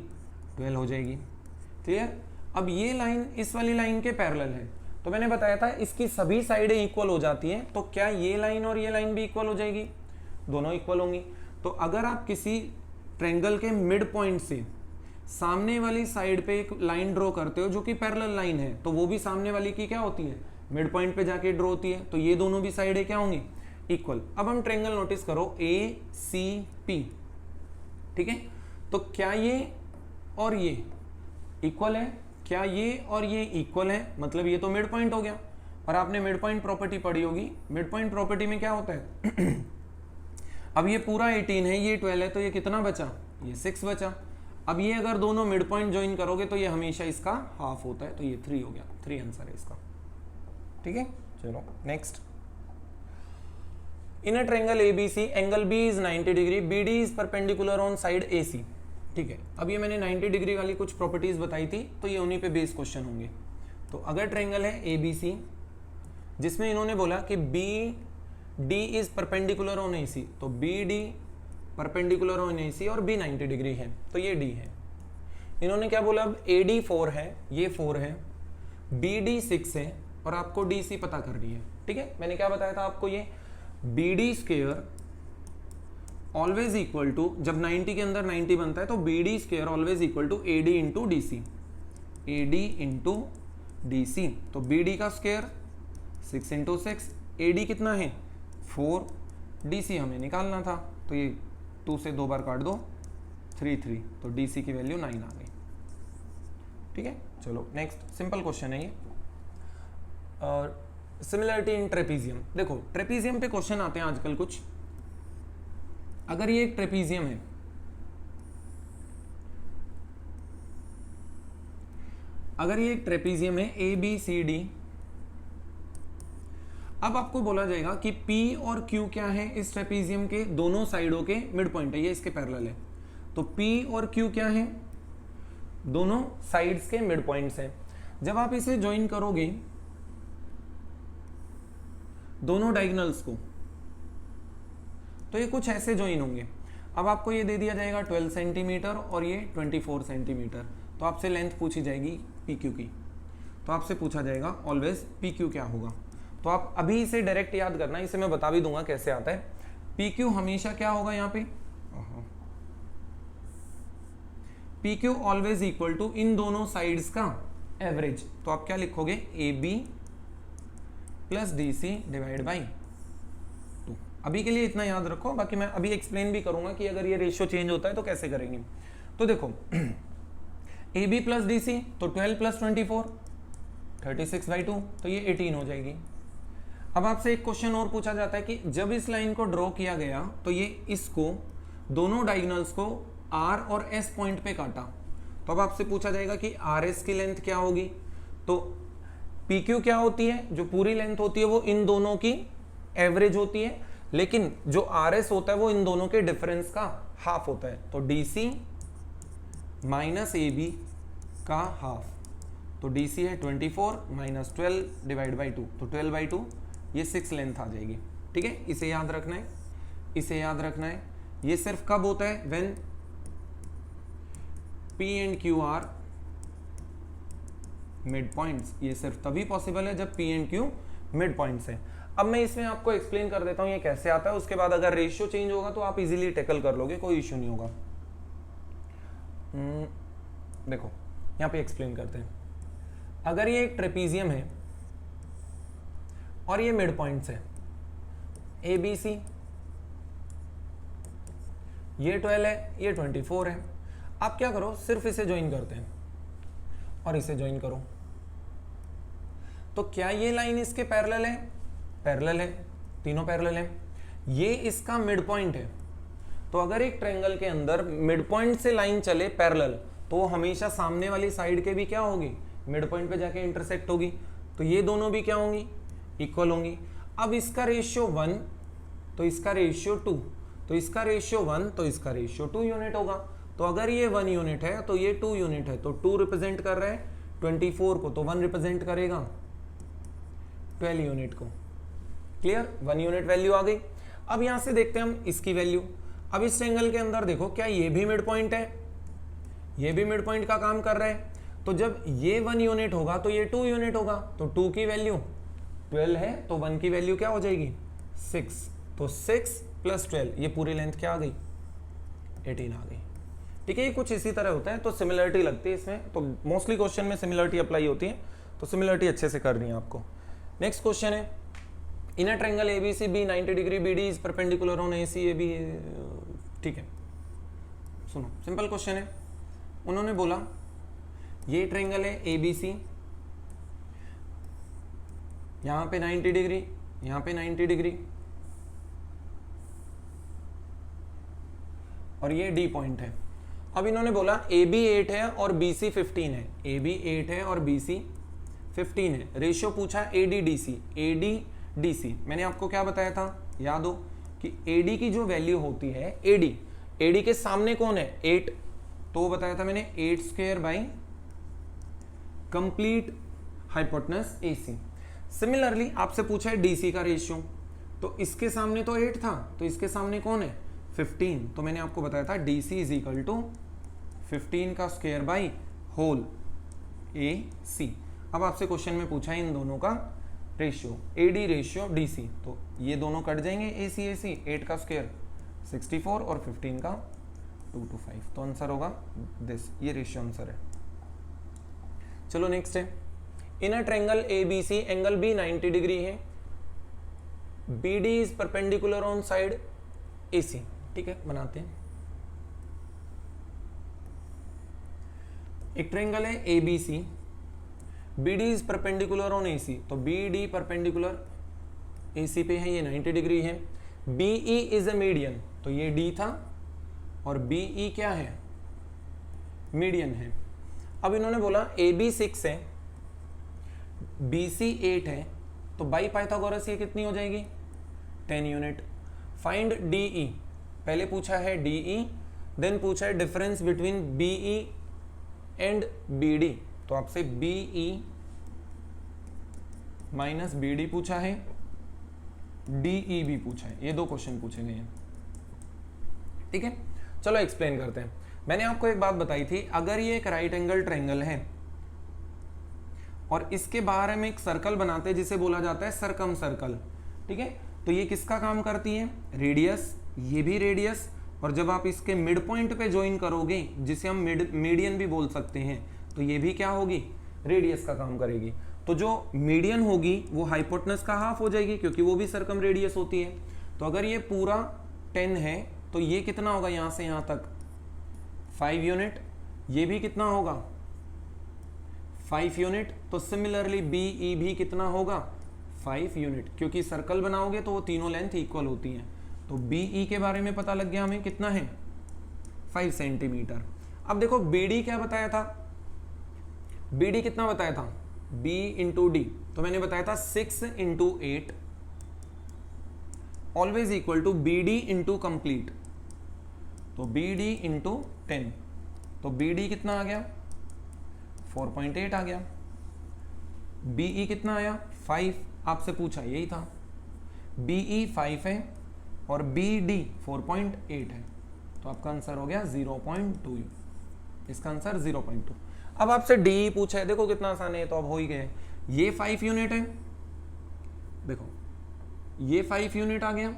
12 हो जाएगी। क्लियर। अब ये लाइन इस वाली लाइन के पैरेलल है, तो मैंने बताया था इसकी सभी साइडें इक्वल हो जाती हैं, तो क्या ये लाइन और ये लाइन भी इक्वल हो जाएगी, दोनों इक्वल होंगी। तो अगर आप किसी ट्रायंगल के मिड पॉइंट से सामने वाली साइड पे एक लाइन ड्रॉ करते हो जो कि पैरेलल लाइन है, तो वो भी सामने वाली की क्या होती है, मिड पॉइंट पे जाके ड्रॉ होती है, तो ये दोनों भी साइडें क्या होंगी, इक्वल। अब हम ट्रायंगल नोटिस करो ACP, ठीक है, तो क्या ये और ये इक्वल है, क्या ये और ये इक्वल है, मतलब ये तो मिड पॉइंट हो गया, और आपने मिड पॉइंट प्रॉपर्टी पढ़ी होगी। मिड पॉइंट प्रॉपर्टी में क्या होता है अब ये पूरा 18 है, ये 12 है, तो ये कितना बचा, ये 6 बचा। अब ये अगर दोनों मिड पॉइंट ज्वाइन करोगे तो ये हमेशा इसका हाफ होता है, तो ये 3 हो गया, 3 आंसर है इसका। ठीक है, चलो next. In a triangle ABC angle B is 90 degree, BD is perpendicular on side AC। ठीक है, अब ये मैंने 90 डिग्री वाली कुछ प्रॉपर्टीज बताई थी, तो ये उन्हीं पे बेस क्वेश्चन होंगे। तो अगर ट्रायंगल है ABC जिसमें इन्होंने बोला कि BD is perpendicular on AC, तो BD परपेंडिकुलर ऑन AC और B 90 डिग्री है, तो ये D है। इन्होंने क्या बोला, अब AD 4 है, ये 4 है, BD 6 है और आपको DC पता करनी है। ठीक है, मैंने क्या बताया था आपको, ये BD square always equal to, जब 90 के अंदर 90 बनता है तो BD square always equal to AD into DC, AD into DC। तो BD का स्क्वायर 6 इंटू 6, AD कितना है 4, DC हमें निकालना था, तो ये 2 से 2 बार काट दो, 3, तो DC की वैल्यू 9 आ गई। ठीक है, चलो नेक्स्ट सिंपल क्वेश्चन है ये। और सिमिलरिटी इन ट्रेपीजियम, देखो ट्रेपीजियम पे क्वेश्चन आते हैं आजकल कुछ। अगर ये एक ट्रेपीजियम है, अगर ये एक ट्रेपीजियम है ABCD, अब आपको बोला जाएगा कि P और Q क्या है, इस ट्रेपीजियम के दोनों साइडों के मिड पॉइंट है, ये इसके पैरेलल है। तो P और Q क्या है, दोनों साइड्स के मिड पॉइंट्स हैं। जब आप इसे ज्वाइन करोगे दोनों डायगोनल्स को, तो ये कुछ ऐसे ज्वाइन होंगे। अब आपको ये दे दिया जाएगा 12 सेंटीमीटर और ये 24 सेंटीमीटर, तो आपसे लेंथ पूछी जाएगी PQ की, तो आपसे पूछा जाएगा ऑलवेज PQ क्या होगा। तो आप अभी इसे डायरेक्ट याद करना, इसे मैं बता भी दूंगा कैसे आता है। PQ हमेशा क्या होगा यहाँ पे, PQ ऑलवेज इक्वल टू इन दोनों साइड्स का एवरेज। तो आप क्या लिखोगे, AB plus DC divide by 2। अभी के लिए इतना याद रखो, बाकी मैं अभी एक्सप्लेन भी करूंगा कि अगर ये रेशियो चेंज होता है तो कैसे करेंगे। तो देखो AB प्लस DC, तो 12 प्लस 24 36/2, तो ये 18 हो जाएगी। अब आपसे एक क्वेश्चन और पूछा जाता है कि जब इस लाइन को ड्रॉ किया गया तो ये इसको दोनों डायगोनल्स को R और S पॉइंट पे काटा, तो अब आपसे पूछा जाएगा कि RS की लेंथ क्या होगी। तो PQ क्या होती है, जो पूरी लेंथ होती है वो इन दोनों की एवरेज होती है, लेकिन जो RS होता है वो इन दोनों के डिफरेंस का हाफ होता है। तो DC माइनस AB का हाफ, तो DC है 24 माइनस 12 डिवाइड बाई 2, तो 12/2, ये 6 लेंथ आ जाएगी। ठीक है, इसे याद रखना है, इसे याद रखना है। ये सिर्फ कब होता है, when P and Q are mid points. ये सिर्फ तभी पॉसिबल है जब P and Q mid points है। अब मैं इसमें आपको एक्सप्लेन कर देता हूं ये कैसे आता है, उसके बाद अगर रेशियो चेंज होगा तो आप इजीली टैकल कर लोगे, कोई इश्यू नहीं होगा। देखो यहां पे एक्सप्लेन करते हैं। अगर ये एक ट्रेपीजियम है और ये मिड पॉइंट्स है ABC, ये 12 है, ये 24 है। आप क्या करो, सिर्फ इसे ज्वाइन करते हैं और इसे ज्वाइन करो, तो क्या ये लाइन इसके पैरेलल है, पैरेलल है, तीनों पैरेलल है। ये इसका मिड पॉइंट है, तो अगर एक ट्रायंगल के अंदर मिड पॉइंट से लाइन चले पैरेलल, तो वो हमेशा सामने वाली साइड के भी क्या होगी, मिड पॉइंट पे जाके इंटरसेक्ट होगी। तो ये दोनों भी क्या होंगी, इक्वल होंगी। अब इसका रेशियो 1 तो इसका रेशियो 2, तो इसका रेशियो 1 तो इसका रेशियो 2 यूनिट होगा। तो अगर ये 1 यूनिट है तो ये 2 यूनिट है, तो 2 रिप्रेजेंट कर रहा है 24 को, तो 1 रिप्रेजेंट करेगा 12 यूनिट को। क्लियर, 1 यूनिट वैल्यू आ गई। अब यहां से देखते हैं हम इसकी वैल्यू। अब इस ट्रायंगल के अंदर देखो, क्या ये भी मिड पॉइंट है, ये भी मिड पॉइंट का काम कर रहा है। तो जब ये 1 यूनिट होगा तो ये 2 यूनिट होगा, तो 2 की वैल्यू 12 है, तो 1 की वैल्यू क्या हो जाएगी 6, तो 6 प्लस 12, ये पूरी लेंथ क्या आ गई 18 आ गई। ठीक है, ये कुछ इसी तरह होता है, तो सिमिलरिटी लगती है इसमें, तो मोस्टली क्वेश्चन में सिमिलरिटी अप्लाई होती है, तो सिमिलरिटी अच्छे से करनी है आपको। नेक्स्ट क्वेश्चन है, in a triangle ABCB 90 degree, BD is perpendicular on ACAB। ठीक है, सुनो सिंपल क्वेश्चन है। उन्होंने बोला ये ट्रायंगल है ABC, यहाँ पे 90 डिग्री, यहाँ पे 90 डिग्री, और ये डी पॉइंट है। अब इन्होंने बोला ए बी 8 है और बी सी 15 है, ए बी 8 है और बी सी 15 है। रेशियो पूछा A D D C, A D D C. मैंने आपको क्या बताया था, याद हो कि ए डी की जो वैल्यू होती है, ए डी के सामने कौन है 8, तो बताया था मैंने 8 square by complete hypotenuse A C. Similarly आपसे पूछा है डी सी का रेशियो, तो इसके सामने तो 8 था, तो इसके सामने कौन है 15, तो मैंने आपको बताया था D C is equal to 15 का square by whole A C. अब आपसे क्वेश्चन में पूछा है इन दोनों का रेशियो, A D ratio D C, तो ये दोनों कट जाएंगे ए सी, 8 का स्क्वायर 64 और 15 का 225, तो आंसर होगा दिस, ये रेशियो आंसर है। चलो नेक्स्ट है, in a triangle A B C angle B 90 degree है, B D is perpendicular on side A C. ठीक है, बनाते हैं। एक ट्रायंगल है A B C, B D is perpendicular on A C, तो B D perpendicular A C पे है, ये 90 डिग्री है। B E is a median, तो ये डी था और बी ई क्या है मीडियन है। अब इन्होंने बोला ए बी 6 है, बी सी 8 है, तो बाई पाइथागोरस ये कितनी हो जाएगी 10 यूनिट। फाइंड डी ई, पहले पूछा है डी ई, देन पूछा है difference between B E and B D, तो आपसे B E minus B D पूछा है, डी ई भी पूछा है, ये दो क्वेश्चन पूछे गए हैं। ठीक है, चलो एक्सप्लेन करते हैं। मैंने आपको एक बात बताई थी, अगर ये एक राइट एंगल ट्रायंगल है और इसके बाहर हम एक सर्कल बनाते हैं जिसे बोला जाता है सरकम सर्कल, ठीक है, तो ये किसका काम करती है रेडियस, ये भी रेडियस, और जब आप इसके मिड पॉइंट पे ज्वाइन करोगे जिसे हम मीडियन भी बोल सकते हैं, तो ये भी क्या होगी रेडियस का काम करेगी। तो जो मीडियन होगी वो हाइपोटेनस का हाफ हो जाएगी क्योंकि वो भी सरकम रेडियस होती है। तो अगर ये पूरा 10 है तो ये कितना होगा यहां से यहां तक 5 यूनिट, ये भी कितना होगा 5 यूनिट। तो सिमिलरली बी ई भी कितना होगा 5 यूनिट, क्योंकि सर्कल बनाओगे तो वो तीनों लेंथ इक्वल होती हैं। तो बी ई के बारे में पता लग गया हमें कितना है 5 सेंटीमीटर। अब देखो बी डी क्या बताया था, बी डी कितना बताया था b इंटू डी, तो मैंने बताया था 6 into 8 always equal to B D into complete, तो बी डी इंटू 10, तो बी डी कितना आ गया 4.8 आ गया। बी ई कितना आया 5, आपसे पूछा यही था, बी ई 5 है और बी डी 4.8 है, तो आपका आंसर हो गया 0.2, इसका आंसर 0.2। अब आपसे डी पूछा है, देखो कितना आसान है, तो अब हो ही गए। ये 5 यूनिट है, देखो ये 5 यूनिट आ गया,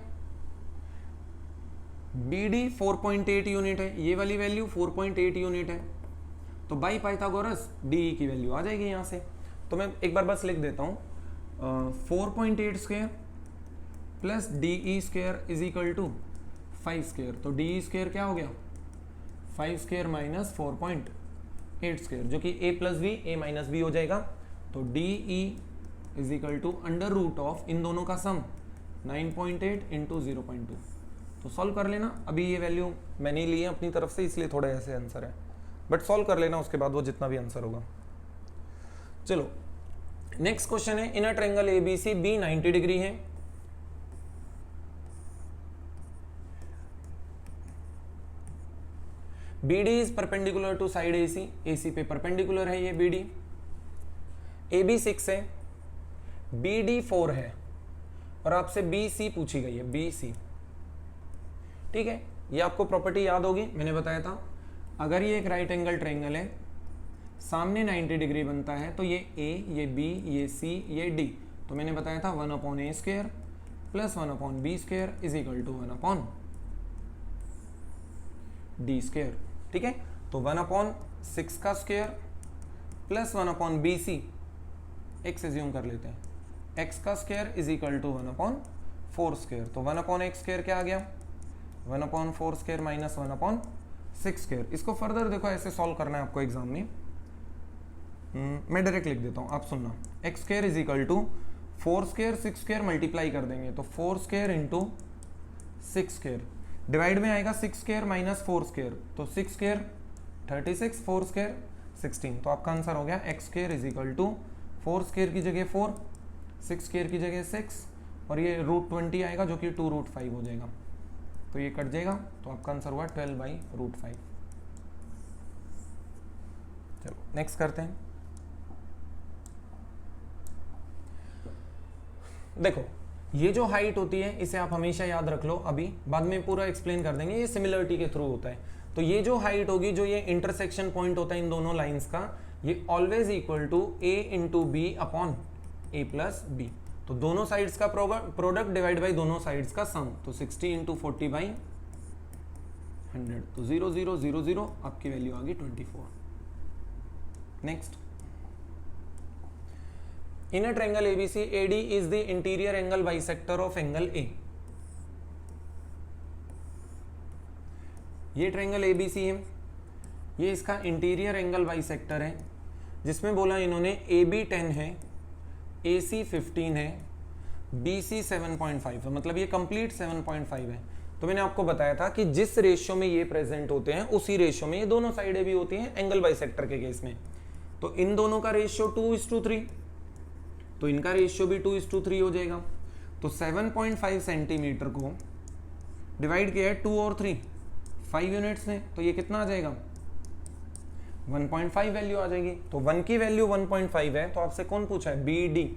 बी डी 4.8 यूनिट है, ये वाली वैल्यू 4.8 यूनिट है, तो बाई पाइथागोरस डी की वैल्यू आ जाएगी यहां से। तो मैं एक बार बस लिख देता हूं 4.8 square plus D E square is equal to 5 square, तो डी ई स्क्वायर क्या हो गया 5 स्क्वायर माइनस 4.8 स्क्वायर, जो कि a plus B A minus B हो जाएगा। तो D E is equal to under root of इन दोनों का सम 9.8 इंटू 0.2। तो सॉल्व कर लेना, अभी ये वैल्यू मैंने ही ली है अपनी तरफ से इसलिए थोड़ा ऐसे आंसर है, बट सॉल्व कर लेना उसके बाद वो जितना भी आंसर होगा। चलो नेक्स्ट क्वेश्चन है, in a triangle A B C B 90 degree है, BD is perpendicular to side AC, AC पे परपेंडिकुलर है ये BD, AB 6 है, BD 4 है और आपसे BC पूछी गई है, BC। ठीक है, ये आपको प्रॉपर्टी याद होगी, मैंने बताया था अगर ये एक राइट एंगल ट्रायंगल है, सामने 90 डिग्री बनता है, तो ये A, ये B, ये C, ये D, तो मैंने बताया था 1/a square plus 1/b square is equal to 1/d square. ठीक है, तो 1/6 का square plus 1/bc, x assume कर लेते हैं, x का square is equal to 1/4 square, तो 1/x स्क्वायर क्या आ गया 1/4 स्क्वायर माइनस 1/6 स्क्वायर। इसको फर्दर देखो ऐसे सॉल्व करना है आपको एग्जाम में, मैं डायरेक्ट लिख देता हूँ, आप सुनना। x square is equal to 4 square 6 square multiply कर देंगे तो 4 स्क्वायर इंटू 6 स्क्वायर, डिवाइड में आएगा 6 स्क्वायर माइनस 4 स्क्वायर, तो 6 स्क्वायर 36, 4 स्क्वायर 16, तो आपका आंसर हो गया X square is equal to 4 square की जगह 4, 6 स्क्वायर की जगह 6 और ये √20 आएगा जो कि 2√5 हो जाएगा, तो ये कट जाएगा, तो आपका आंसर हुआ 12/√5। चलो नेक्स्ट करते हैं। देखो ये जो हाइट होती है इसे आप हमेशा याद रख लो, अभी बाद में पूरा एक्सप्लेन कर देंगे, ये सिमिलरिटी के थ्रू होता है। तो ये जो हाइट होगी, जो ये इंटरसेक्शन पॉइंट होता है इन दोनों लाइंस का, ये always equal to a into B upon a plus B, तो दोनों साइड्स का प्रोडक्ट डिवाइड बाई दोनों साइड्स का सम, तो 60 इंटू 40/100, तो 0 0 0 0 आपकी वैल्यू आ गई 24। Next, in a triangle ABC AD is the interior angle bisector of angle A। ये ट्रायंगल ABC है, ये इसका इंटीरियर एंगल बाइसेक्टर है, जिसमें बोला इन्होंने AB 10 है, AC 15 है, BC 7.5 है, मतलब ये कंप्लीट 7.5 है। तो मैंने आपको बताया था कि जिस रेशियो में ये प्रेजेंट होते हैं उसी रेशियो में ये दोनों साइडें भी होती हैं एंगल बाइसेक्टर के केस में। तो इन दोनों का रेशियो 2:3, तो इनका रेशियो भी 2:3 हो जाएगा। तो 7.5 सेंटीमीटर को डिवाइड किया है 2 और 3, 5 यूनिट्स ने, तो ये कितना आ जाएगा 1.5 वैल्यू आ जाएगी। तो 1 की वैल्यू 1.5 है, तो आपसे कौन पूछा है BD,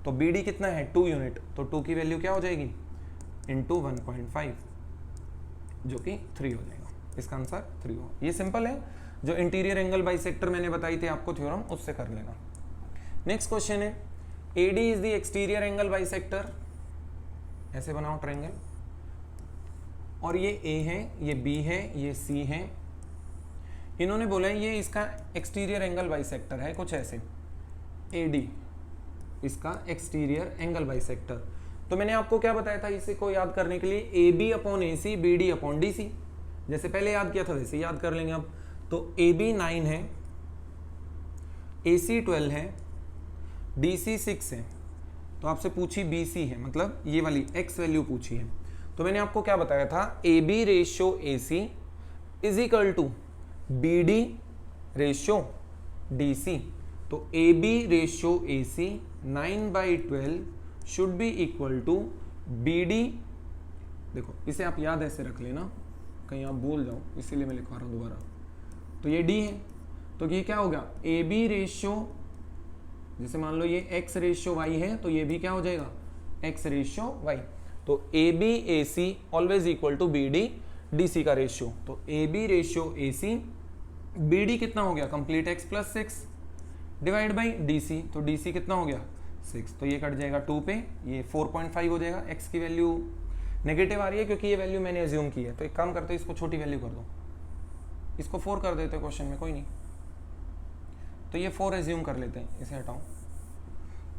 तो BD कितना है 2 यूनिट, तो 2 की वैल्यू क्या हो जाएगी इंटू 1.5 जो कि 3 हो जाएगा, इसका आंसर 3 हो। ये सिंपल है, जो इंटीरियर एंगल बाइसेक्टर मैंने बताई थी आपको थ्योरम, उससे कर लेना। नेक्स्ट क्वेश्चन है, AD is the exterior angle bisector, ऐसे बनाओ ट्रायंगल, और ये A है, ये B है, ये C है, इन्होंने बोला है ये इसका एक्सटीरियर एंगल बाइसेक्टर है, कुछ ऐसे AD इसका एक्सटीरियर एंगल बाइसेक्टर। तो मैंने आपको क्या बताया था इसे को याद करने के लिए, AB upon AC, BD upon DC, जैसे पहले याद किया था वैसे याद कर लेंगे अब। तो AB 9 है, AC 12 है, DC 6 है, तो आपसे पूछी BC है, मतलब ये वाली X वैल्यू पूछी है। तो मैंने आपको क्या बताया था, AB ratio AC is equal to BD ratio DC, तो AB ratio AC 9/12 should be equal to BD, देखो इसे आप याद ऐसे रख लेना, कहीं आप भूल जाओ, इसीलिए मैं लिखवा रहा हूँ दोबारा। तो ये D है, तो ये क्या होगा AB रेशियो, जैसे मान लो ये X रेशियो Y है, तो ये भी क्या हो जाएगा X रेशियो Y, तो AB AC always equal to BD DC का रेशियो, तो AB रेशियो AC, BD कितना हो गया complete X plus 6 divide by DC, तो DC कितना हो गया 6, तो ये कट जाएगा 2 पे, ये 4.5 हो जाएगा। X की वैल्यू नेगेटिव आ रही है क्योंकि ये वैल्यू मैंने एज्यूम की है, तो एक काम करते हैं इसको छोटी वैल्यू कर दो, इसको 4 कर देते हैं क्वेश्चन में, कोई नहीं, तो ये 4 एज्यूम कर लेते हैं, इसे हटाओ,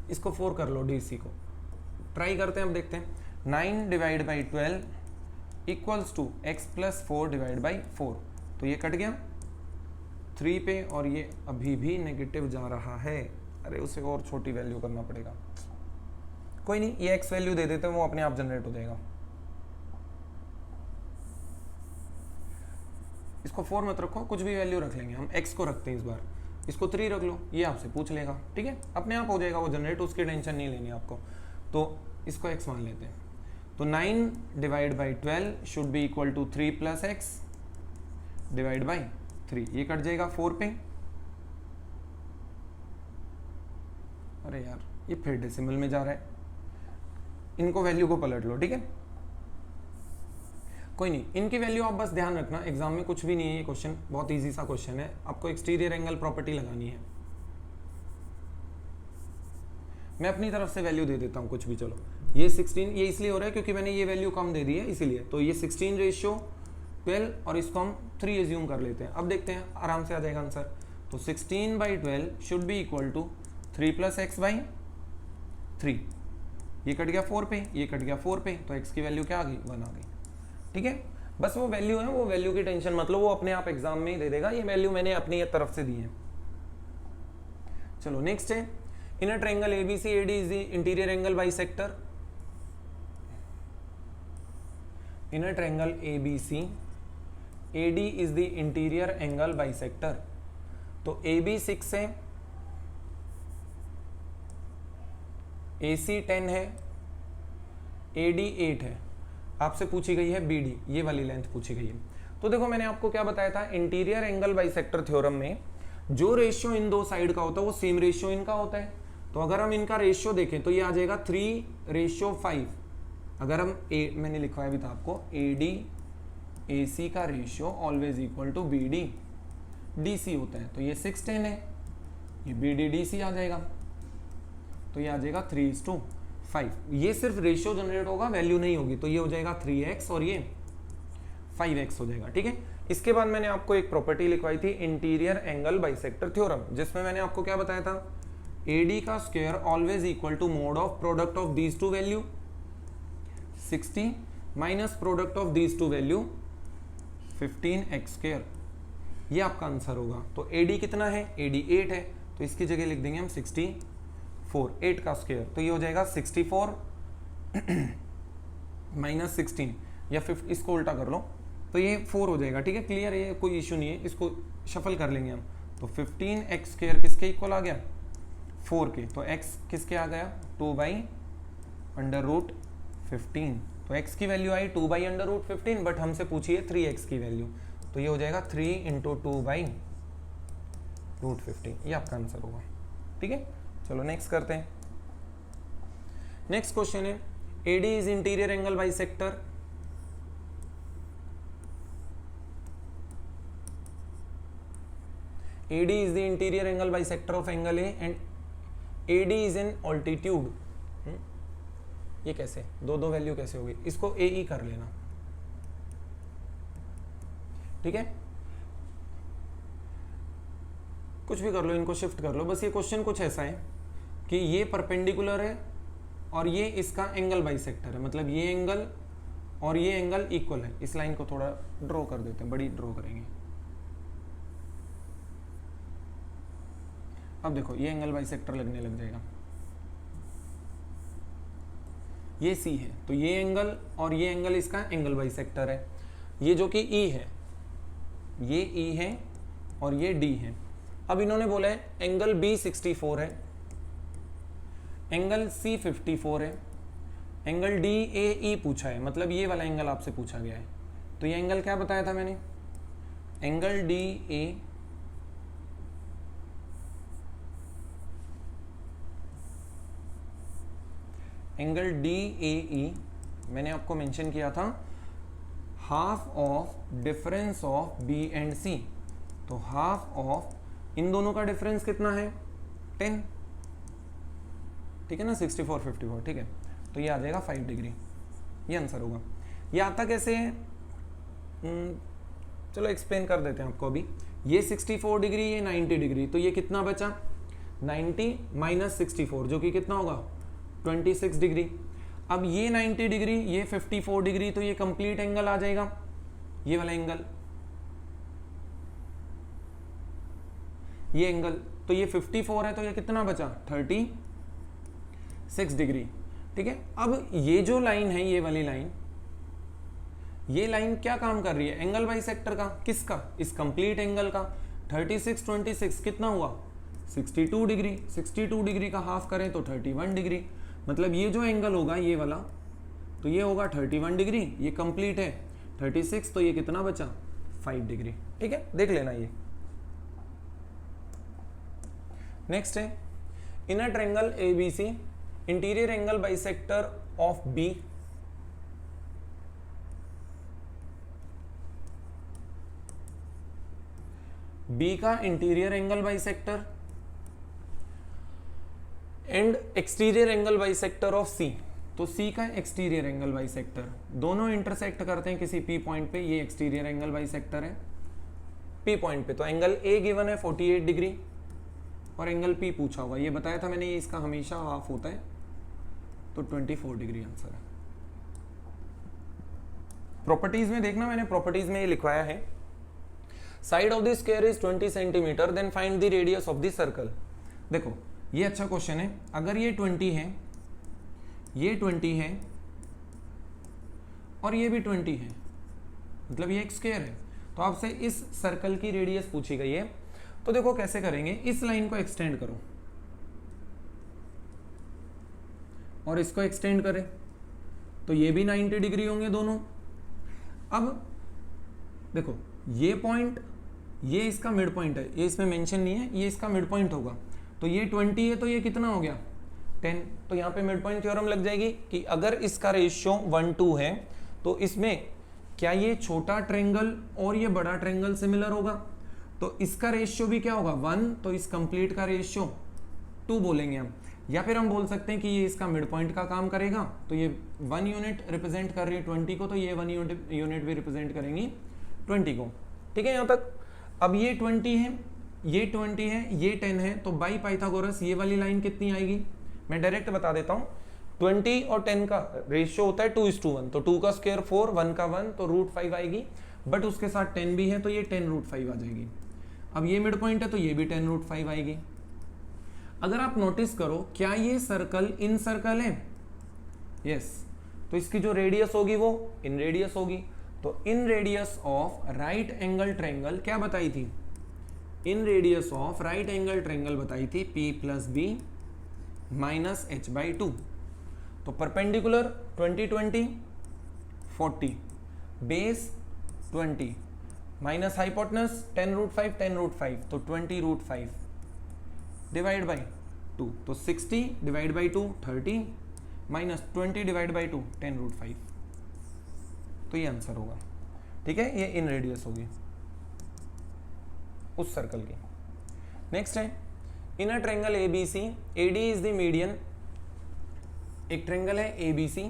इसको 4 कर लो, DC को ट्राई करते हैं, अब देखते हैं। 9 divide by 12 equals to X plus 4 divide by 4, तो ये कट गया 3 पे, और ये अभी भी नेगेटिव जा रहा है, अरे उसे और छोटी वैल्यू करना पड़ेगा, कोई नहीं, ये X वैल्यू दे देते हैं, वो अपने आप जनरेट हो जाएगा। इसको 4 मत रखो, कुछ भी वैल्यू रख लेंगे हम, X को रखते हैं इस बार, इसको 3 रख लो, ये आपसे पूछ लेगा, ठीक है, अपने आप हो जाएगा वो जनरेट, उसकी टेंशन नहीं लेनी आपको। तो इसको X मान लेते हैं, तो 9 divide by 12 should be equal to 3 plus X divide by 3, ये कट जाएगा 4 पे, अरे यार ये फिर डेसिमल में जा रहा है, इनको वैल्यू को पलट लो, ठीक है, कोई नहीं, इनकी वैल्यू आप बस ध्यान रखना, एग्जाम में कुछ भी नहीं है, ये क्वेश्चन बहुत इजी सा क्वेश्चन है, आपको एक्सटीरियर एंगल प्रॉपर्टी लगानी है, मैं अपनी तरफ से वैल्यू दे देता हूँ कुछ भी, चलो ये 16, ये इसलिए हो रहा है क्योंकि मैंने ये वैल्यू कम दे दी है इसीलिए, तो ये 16 रेशियो 12 और इसको हम 3 एज्यूम कर लेते हैं, अब देखते हैं आराम से आ जाएगा आंसर। तो 16/12 should be equal to 3 plus X by 3, ये कट गया 4 पे, ये कट गया 4 पे, तो X की वैल्यू क्या आ गई 1 आ गई, ठीक है, बस वो वैल्यू है, वो वैल्यू की टेंशन मतलब वो अपने आप एग्जाम में ही दे देगा, ये वैल्यू मैंने अपनी तरफ से दी है। चलो नेक्स्ट है, in a triangle ABC AD is the interior angle bisector. In a triangle ABC AD is the interior angle bisector. तो AB 6 है, AC 10 है, AD 8 है, आपसे पूछी गई है BD, ये वाली लेंथ पूछी गई है। तो देखो मैंने आपको क्या बताया था, इंटीरियर एंगल बाइसेक्टर थ्योरम में जो रेशियो इन दो साइड का होता है वो सेम रेशियो इनका होता है। तो अगर हम इनका रेशियो देखें तो ये आ जाएगा 3:5। अगर हम मैंने लिखवाया भी था आपको, AD AC का ratio always equal to BD DC होता है। तो ये 6:10 है, ये BD DC आ जाएगा, तो ये आ जाएगा 3:5। ये सिर्फ रेशियो जनरेट होगा, वैल्यू नहीं होगी। तो ये हो जाएगा 3x और ये 5x हो जाएगा, ठीक है। इसके बाद मैंने आपको एक प्रॉपर्टी लिखवाई थी, इंटीरियर एंगल बाइसेक्टर थ्योरम, जिसमें मैंने आपको क्या बताया था, AD का square always equal to mod of product of these two value 60 minus product of these two value 15x²। ये आपका आंसर होगा। तो AD कितना है, AD 8 है, तो इसकी जगह लिख देंगे हम 64, 8 का स्क्वायर, तो ये हो जाएगा 64 माइनस 16, या फिर इसको उल्टा कर लो तो ये 4 हो जाएगा, ठीक है। क्लियर है, ये कोई इशू नहीं है, इसको शफल कर लेंगे हम। तो 15x² किसके इक्वल आ गया, 4 के। तो x किसके आ गया, 2/√15। तो x की वैल्यू आई 2/√15, बट हमसे पूछिए 3x की वैल्यू, तो ये हो जाएगा 3 × 2/√15, ये आपका आंसर होगा, ठीक है। चलो नेक्स्ट करते हैं। नेक्स्ट क्वेश्चन है, AD is interior angle bisector. AD is the interior angle bisector of angle A and AD is in altitude। ये कैसे, दो वैल्यू कैसे होगी, इसको AE कर लेना, ठीक है। कुछ भी कर लो, इनको शिफ्ट कर लो, बस ये क्वेश्चन कुछ ऐसा है कि ये परपेंडिकुलर है और ये इसका एंगल बाइसेक्टर है, मतलब ये एंगल और ये एंगल इक्वल है। इस लाइन को थोड़ा ड्रॉ कर देते हैं, बड़ी ड्रॉ करेंगे। अब देखो ये एंगल बाइसेक्टर लगने लग जाएगा, ये C है, तो ये एंगल और ये एंगल इसका एंगल बाइसेक्टर है। ये जो कि E है, ये E है और ये D है। अब इन्होंने बोला है एंगल B 64 है, एंगल C 54 है, एंगल DAE पूछा है, मतलब ये वाला एंगल आपसे पूछा गया है। तो ये एंगल क्या बताया था मैंने, एंगल DA एंगल DAE मैंने आपको मेंशन किया था half of difference of B and C। तो हाफ ऑफ इन दोनों का डिफरेंस कितना है, 10, ठीक है ना, 64 54, ठीक है। तो ये आ जाएगा 5 डिग्री, ये आंसर होगा। ये आता कैसे है, चलो एक्सप्लेन कर देते हैं आपको अभी। ये 64 डिग्री, ये 90 डिग्री, तो ये कितना बचा, 90 माइनस 64, जो कि कितना होगा 26 डिग्री। अब ये 90 डिग्री, ये 54 डिग्री, तो ये कंप्लीट एंगल आ जाएगा, ये वाला एंगल, ये एंगल। तो ये 54 है, तो ये कितना बचा 36 डिग्री, ठीक है। अब ये जो लाइन है, ये वाली लाइन, ये लाइन क्या काम कर रही है, एंगल बाइसेक्टर का, किसका, इस कंप्लीट एंगल का। 36 26 कितना हुआ 62 डिग्री, 62 डिग्री का हाफ करें तो 31 डिग्री, मतलब ये जो एंगल होगा ये वाला, तो ये होगा 31 डिग्री, ये कंप्लीट है 36, तो ये कितना बचा 5 डिग्री, ठीक है, देख लेना ये। नेक्स्ट है, in a triangle ABC interior angle bisector of B का interior angle bisector and exterior angle bisector of C। तो C का एक्सटीरियर एंगल बाइसेक्टर, दोनों इंटरसेक्ट करते हैं किसी P पॉइंट पे, ये एक्सटीरियर एंगल बाइसेक्टर है P पॉइंट पे। तो एंगल A गिवन है 48 डिग्री और एंगल P पूछा हुआ, ये बताया था मैंने, ये इसका हमेशा हाफ होता है, तो 24 डिग्री आंसर है। प्रॉपर्टीज में देखना, मैंने प्रॉपर्टीज में ये लिखवाया है, side of the square is 20 centimetre, then find the radius of the circle. देखो ये अच्छा क्वेश्चन है। अगर ये 20 है, ये 20 है और ये भी 20 है, मतलब ये एक स्क्वायर है, तो आपसे इस सर्कल की रेडियस पूछी गई है। तो देखो कैसे करेंगे, इस लाइन को एक्सटेंड करो और इसको एक्सटेंड करें तो ये भी 90 डिग्री होंगे दोनों। अब देखो ये पॉइंट, ये इसका मिड पॉइंट है, ये इसमें मेंशन नहीं है, ये इसका मिड पॉइंट होगा। तो ये 20 है तो ये कितना हो गया 10। तो यहाँ पे मिड पॉइंट थ्योरम लग जाएगी कि अगर इसका रेशियो 1:2 है तो इसमें क्या ये छोटा ट्रायंगल और ये बड़ा ट्रायंगल सिमिलर होगा, तो इसका रेशियो भी क्या होगा 1, तो इस कंप्लीट का रेशियो 2 बोलेंगे हम। या फिर हम बोल सकते हैं कि ये इसका मिड पॉइंट का काम करेगा, तो ये 1 यूनिट रिप्रेजेंट कर रही है 20 को, तो ये 1 यूनिट भी रिप्रेजेंट करेंगी 20 को। ठीक है यहाँ तक। अब ये 20 है, ये 20 है, ये 10 है, तो बाई पाइथागोरस ये वाली लाइन कितनी आएगी, मैं डायरेक्ट बता देता हूँ। 20 और 10 का रेशियो होता है 2:1, तो 2 का स्क्वायर 4, 1 का 1, तो √5 आएगी। बट उसके साथ 10 भी है तो ये 10√5 आ जाएगी। अब ये मिड पॉइंट है तो ये भी 10√5 आएगी। अगर आप नोटिस करो, क्या ये सर्कल इन सर्कल है, यस, तो इसकी जो रेडियस होगी वो इन रेडियस होगी। तो इन radius of right angle triangle क्या बताई थी, इन radius of right angle triangle बताई थी P + B - h/2। तो परपेंडिकुलर 20 20 40, बेस 20 माइनस हाइपोटेनस 10√5 10√5, तो 20√5 डिवाइड बाई 2, तो 60 divide by 2 30 minus 20 divide by 2 10√5, तो ये आंसर होगा। ठीक है, ये इन रेडियस होगी उस सर्कल की। नेक्स्ट है in a triangle ABC, AD is the median. एक ट्रायंगल है ABC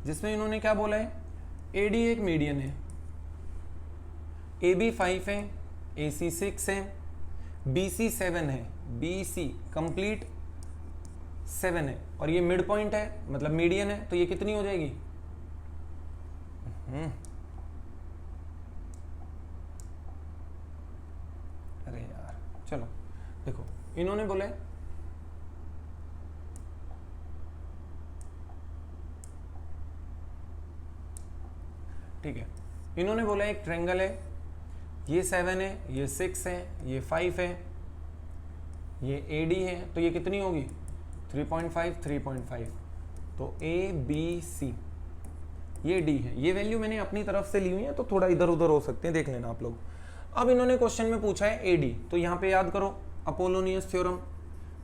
जिसमें इन्होंने क्या बोला है, AD एक मीडियन है, AB 5 है, AC 6 है, BC 7 है, BC कंप्लीट 7 है, और ये मिड पॉइंट है मतलब मीडियन है, तो ये कितनी हो जाएगी, अरे यार चलो देखो, इन्होंने बोला है ठीक है, इन्होंने बोला एक ट्रायंगल है, ये 7 है, ये 6 है, ये 5 है, ये AD है, तो ये कितनी होगी 3.5 3.5, तो ABC, ये D है। ये वैल्यू मैंने अपनी तरफ से ली हुई है तो थोड़ा इधर उधर हो सकते हैं, देख लेना आप लोग। अब इन्होंने क्वेश्चन में पूछा है AD, तो यहाँ पे याद करो अपोलोनियस थ्योरम,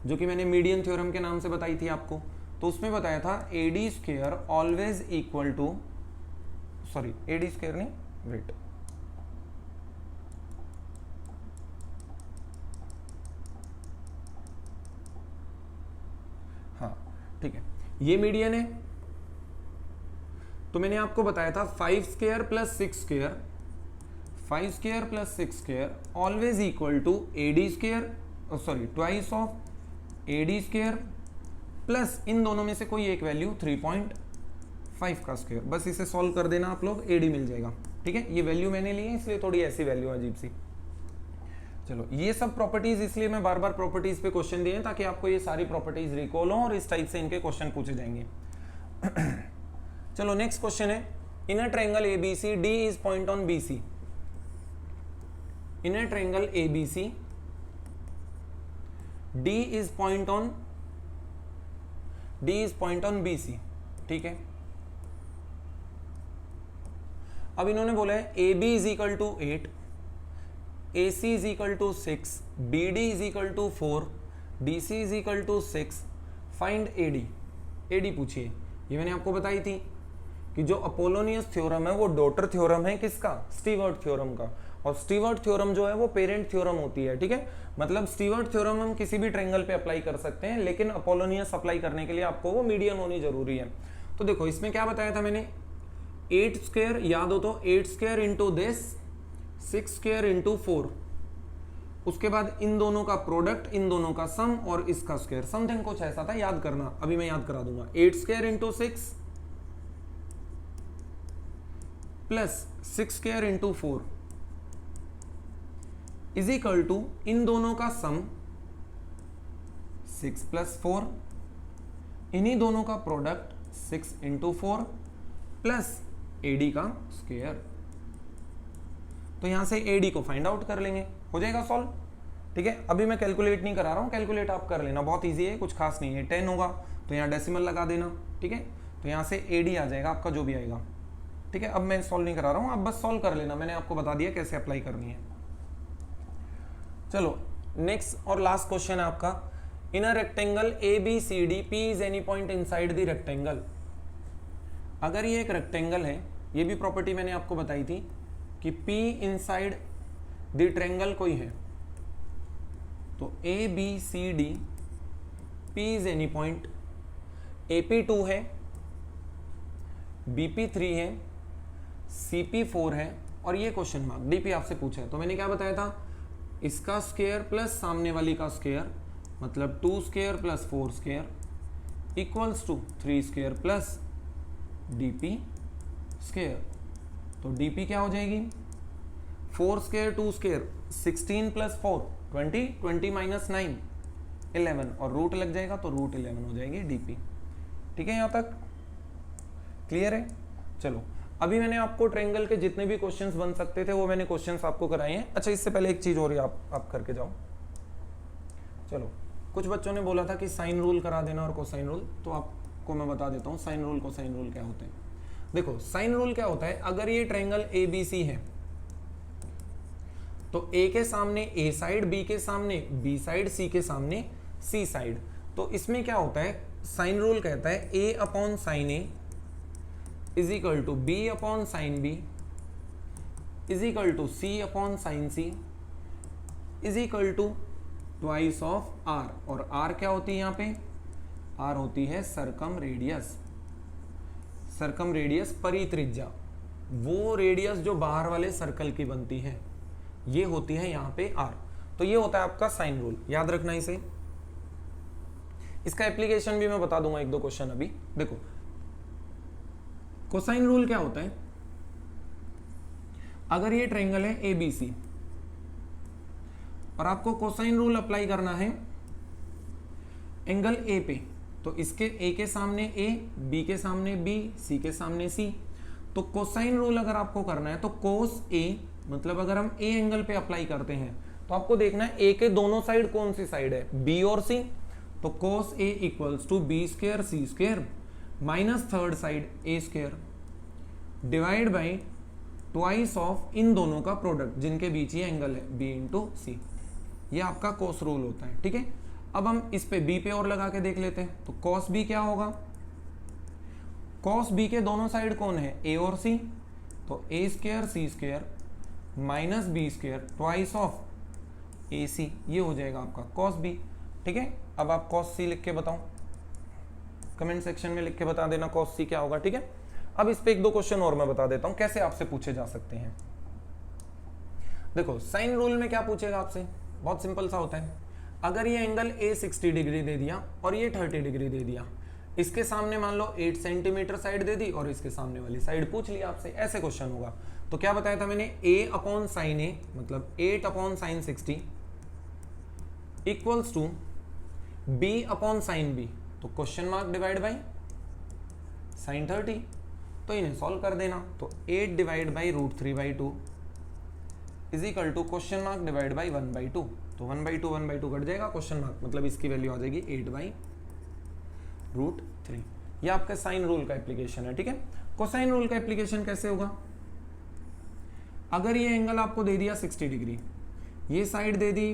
जो कि मैंने मीडियन थ्योरम के नाम से बताई थी आपको। तो उसमें बताया था AD² always equal to, sorry AD² नहीं, वेट, हाँ ठीक है, ये मीडियन है, तो मैंने आपको बताया था 5² + 6² 5² + 6² always equal to AD², sorry twice of AD² plus इन दोनों में से कोई एक वैल्यू 3.5 का स्क्वायर। बस इसे सॉल्व कर देना आप लोग, AD मिल जाएगा। ठीक है, ये वैल्यू मैंने ली है इसलिए थोड़ी ऐसी वैल्यू अजीब सी। चलो ये सब प्रॉपर्टीज, इसलिए मैं बार बार प्रॉपर्टीज पे क्वेश्चन दिए ताकि आपको ये सारी प्रॉपर्टीज रिकॉल हो और इस टाइप से इनके क्वेश्चन पूछे जाएंगे। चलो नेक्स्ट क्वेश्चन है, in a triangle ABC D is point on BC। In a triangle ABC D is point on BC। ठीक है, अब इन्होंने बोला है AB is equal to 8, AC is equal to 6, BD is equal to 4, DC is equal to 6, find AD। AD पूछिए। ये मैंने आपको बताई थी कि जो अपोलोनियस थ्योरम है वो डॉटर थ्योरम है किसका, स्टीवर्ट थ्योरम का, और स्टीवर्ट थ्योरम जो है वो पेरेंट थ्योरम होती है। ठीक है, मतलब स्टीवर्ट थ्योरम हम किसी भी ट्रायंगल पे अप्लाई कर सकते हैं, लेकिन अपोलोनियस अप्लाई करने के लिए आपको वो मीडियन होनी जरूरी है। तो देखो इसमें क्या बताया था मैंने, 8² याद हो तो 8² इंटू दिस, 6² इंटू 4, उसके बाद इन दोनों का प्रोडक्ट, इन दोनों का सम और इसका स्क्वायर, समथिंग कुछ ऐसा था, याद करना, अभी मैं याद करा दूंगा। 8² into 6 plus 6² into 4 is equal to इन दोनों का सम 6 + 4, इन्हीं दोनों का प्रोडक्ट 6 × 4 प्लस AD का स्क्वायर। तो यहां से AD को फाइंड आउट कर लेंगे, हो जाएगा सॉल्व। ठीक है, अभी मैं कैलकुलेट नहीं करा रहा हूं, कैलकुलेट आप कर लेना, बहुत इजी है, कुछ खास नहीं है। 10 होगा तो यहाँ डेसिमल लगा देना। ठीक है, तो यहाँ से AD आ जाएगा आपका जो भी आएगा। ठीक है, अब मैं सॉल्व नहीं करा रहा हूं, आप बस सॉल्व कर लेना, मैंने आपको बता दिया कैसे अप्लाई करनी है। चलो नेक्स्ट और लास्ट क्वेश्चन है आपका, in a rectangle ABCD P is any point inside the rectangle. अगर ये एक रेक्टेंगल है, ये भी प्रॉपर्टी मैंने आपको बताई थी कि P इनसाइड द ट्रायंगल कोई है, तो ABCD P is any point, AP 2 है, BP 3 है, CP 4 है और ये क्वेश्चन मार्क DP आपसे पूछा है। तो मैंने क्या बताया था, इसका स्क्वायर प्लस सामने वाली का स्क्वायर, मतलब 2 square plus 4 square equals to 3 square plus DP square. तो DP क्या हो जाएगी, 4 स्क्वायर 2 स्क्वायर 16 + 4 20, 20 - 9 11 और रूट लग जाएगा तो √11 हो जाएगी DP। ठीक है, यहाँ तक क्लियर है। चलो अभी मैंने आपको ट्रायंगल के जितने भी क्वेश्चंस बन सकते थे वो मैंने क्वेश्चंस आपको कराए हैं। अच्छा, इससे पहले एक चीज और है, आप करके जाओ। चलो, कुछ बच्चों ने बोला था कि साइन रूल करा देना और कोसाइन रूल, तो आपको मैं बता देता हूँ साइन रूल कोसाइन रूल क्या होते हैं। देखो साइन रूल क्या होता है, अगर ये ट्रायंगल ABC है तो A के सामने A साइड, B के सामने B साइड, C के सामने C साइड। तो इसमें क्या होता है, साइन रूल कहता है A/sin A is equal to B/sin B is equal to C/sin C is equal to twice of R। और R क्या होती है यहाँ पे, R होती है सरकम रेडियस। सरकम रेडियस परित्रिज्या, वो रेडियस जो बाहर वाले सर्कल की बनती है, ये होती है यहाँ पे R। तो ये होता है आपका साइन रूल, याद रखना इसे। इसका एप्लीकेशन भी मैं बता दूंगा, 1-2 क्वेश्चन अभी। देखो कोसाइन रूल क्या होता है, अगर ये ट्रायंगल है ABC और आपको कोसाइन रूल अप्लाई करना है एंगल A पे, तो इसके A के सामने A, B के सामने B, C के सामने C। तो कोसाइन रूल अगर आपको करना है तो कोस A, मतलब अगर हम A एंगल पे अप्लाई करते हैं तो आपको देखना है A के दोनों साइड कौन सी साइड है, B और C। तो cos A equals to B² C² minus third side A² divide by twice of इन दोनों का प्रोडक्ट जिनके बीच ही एंगल है B × C। ये आपका कोस रूल होता है। ठीक है, अब हम इस पे B पे और लगा के देख लेते हैं। तो cos B क्या होगा, cos B के दोनों साइड कौन है, A और C, तो A² C² minus B² twice of AC, ये हो जाएगा आपका cos B। ठीक है, अब आप cos C लिख के बताओ, कमेंट सेक्शन में लिख के बता देना cos C क्या होगा। ठीक है, अब इस पे 1-2 क्वेश्चन और मैं बता देता हूं कैसे आपसे पूछे जा सकते हैं। देखो साइन रूल में क्या पूछेगा आपसे, बहुत सिंपल सा होता है। अगर ये एंगल A 60 डिग्री दे दिया और ये 30 डिग्री दे दिया, इसके सामने मान लो 8 सेंटीमीटर साइड दे दी और इसके सामने वाली साइड पूछ लिया आपसे, ऐसे क्वेश्चन होगा। तो क्या बताया था मैंने, A/sin A मतलब 8/sin 60 equals to B/sin B, तो question mark divide by sin 30, तो इन्हें सॉल्व कर देना। तो 8 divide by √3/2 is equal to question mark divide by 1/2, तो 1/2 कट जाएगा, क्वेश्चन मार्क मतलब इसकी वैल्यू आ जाएगी 8/√3। ये आपका साइन रूल का एप्लीकेशन है। ठीक है, कोसाइन रूल का एप्लीकेशन कैसे होगा, अगर ये एंगल आपको दे दिया 60 डिग्री, ये साइड दे दी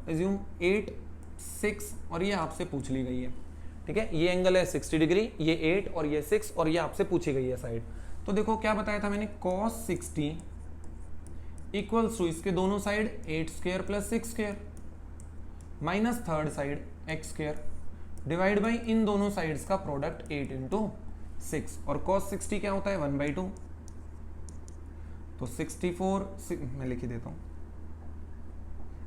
एज्यूम 8, 6 और ये आपसे पूछ ली गई है। ठीक है, ये एंगल है 60 डिग्री, ये 8 और ये 6 और ये आपसे पूछी गई है साइड। तो देखो क्या बताया था मैंने, cos 60 इक्वल्स टू इसके दोनों side 8² + 6² minus third side x² divide by इन दोनों साइड्स का प्रोडक्ट 8 × 6 और cos 60 क्या होता है 1/2, तो 64 मैं लिख ही देता हूँ,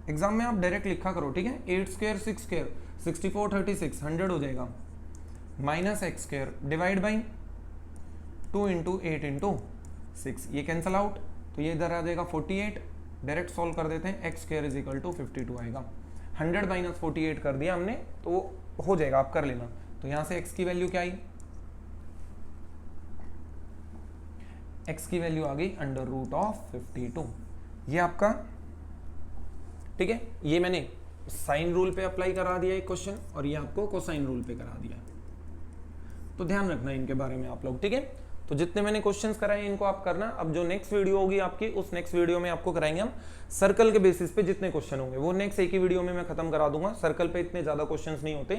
एग्जाम में आप डायरेक्ट लिखा करो। ठीक है, 8² 6² 64 36 100 हो जाएगा, माइनस x² डिवाइड बाई 2 × 8 × 6, ये कैंसल आउट, तो ये इधर आ जाएगा 48 डायरेक्ट सॉल्व कर देते हैं, x square is equal to 52 आएगा। 100 माइनस 48 कर दिया हमने तो वो हो जाएगा, आप कर लेना। तो यहां से x की वैल्यू क्या आई, x की वैल्यू आ गई अंडर रूट ऑफ 52। ये आपका ठीक है, ये मैंने साइन रूल पे अप्लाई करा दिया एक क्वेश्चन और ये आपको कोसाइन रूल पे करा दिया, तो ध्यान रखना इनके बारे में आप लोग, ठीक है। तो जितने मैंने क्वेश्चंस कराए इनको आप करना। अब जो नेक्स्ट वीडियो होगी आपकी, उस नेक्स्ट वीडियो में आपको कराएंगे हम सर्कल के बेसिस पे जितने क्वेश्चन होंगे वो नेक्स्ट एक ही वीडियो में मैं खत्म करा दूंगा। सर्कल पे इतने ज्यादा क्वेश्चंस नहीं होते,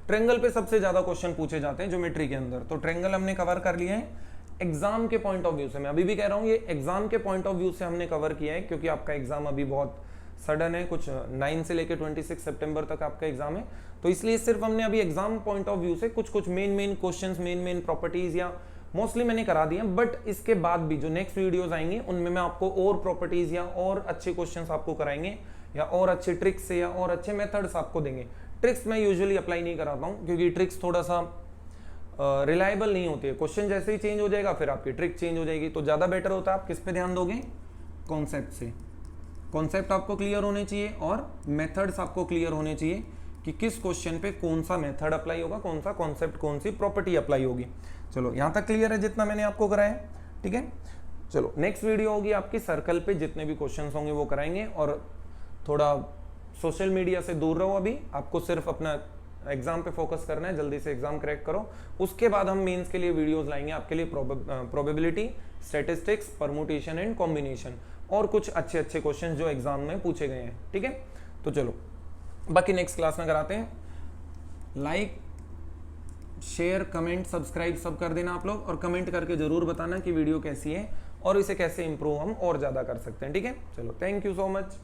ट्रायंगल पे सबसे ज्यादा क्वेश्चन पूछे जाते हैं ज्योमेट्री के अंदर। तो ट्रायंगल हमने कवर कर लिया है एग्जाम के पॉइंट ऑफ व्यू से, मैं अभी भी कह रहा हूँ ये एग्जाम के पॉइंट ऑफ व्यू से हमने कवर किया है, क्योंकि आपका एग्जाम अभी बहुत सडन है, कुछ 9 से लेकर 26 सितंबर तक आपका एग्जाम है, तो इसलिए सिर्फ हमने अभी एग्जाम पॉइंट ऑफ व्यू से कुछ मेन क्वेश्चंस, मेन प्रॉपर्टीज या मोस्टली मैंने करा दिया। बट इसके बाद भी जो नेक्स्ट वीडियोस आएंगी उनमें मैं आपको और प्रॉपर्टीज या और अच्छे क्वेश्चंस आपको कराएंगे, या और अच्छे ट्रिक्स से या और अच्छे मेथड्स आपको देंगे। ट्रिक्स मैं यूजुअली अप्लाई नहीं कराता हूँ, क्योंकि ट्रिक्स थोड़ा सा रिलायबल नहीं होती है। क्वेश्चन जैसे ही चेंज हो जाएगा फिर आपकी ट्रिक चेंज हो जाएगी, तो ज्यादा बेटर होता है आप किस पे ध्यान दोगे, कॉन्सेप्ट से। कॉन्सेप्ट आपको क्लियर होने चाहिए और मेथड्स आपको क्लियर होने चाहिए कि किस क्वेश्चन पे कौन सा मेथड अप्लाई होगा, कौन सा कॉन्सेप्ट, कौन सी प्रॉपर्टी अप्लाई होगी। चलो यहाँ तक क्लियर है जितना मैंने आपको कराया, ठीक है। चलो नेक्स्ट वीडियो होगी आपकी सर्कल पे, जितने भी क्वेश्चंस होंगे वो कराएंगे। और थोड़ा सोशल मीडिया से दूर रहो, अभी आपको सिर्फ अपना एग्जाम पे फोकस करना है, जल्दी से एग्जाम क्रैक करो। उसके बाद हम मेंस के लिए वीडियोस लाएंगे आपके लिए, probability, statistics, permutation and combination, और कुछ अच्छे अच्छे क्वेश्चन जो एग्जाम में पूछे गए हैं, ठीक है। तो चलो बाकी नेक्स्ट क्लास में कराते हैं। लाइक, शेयर, कमेंट, सब्सक्राइब सब कर देना आप लोग, और कमेंट करके जरूर बताना कि वीडियो कैसी है और इसे कैसे इंप्रूव हम और ज्यादा कर सकते हैं, ठीक है। चलो थैंक यू सो मच।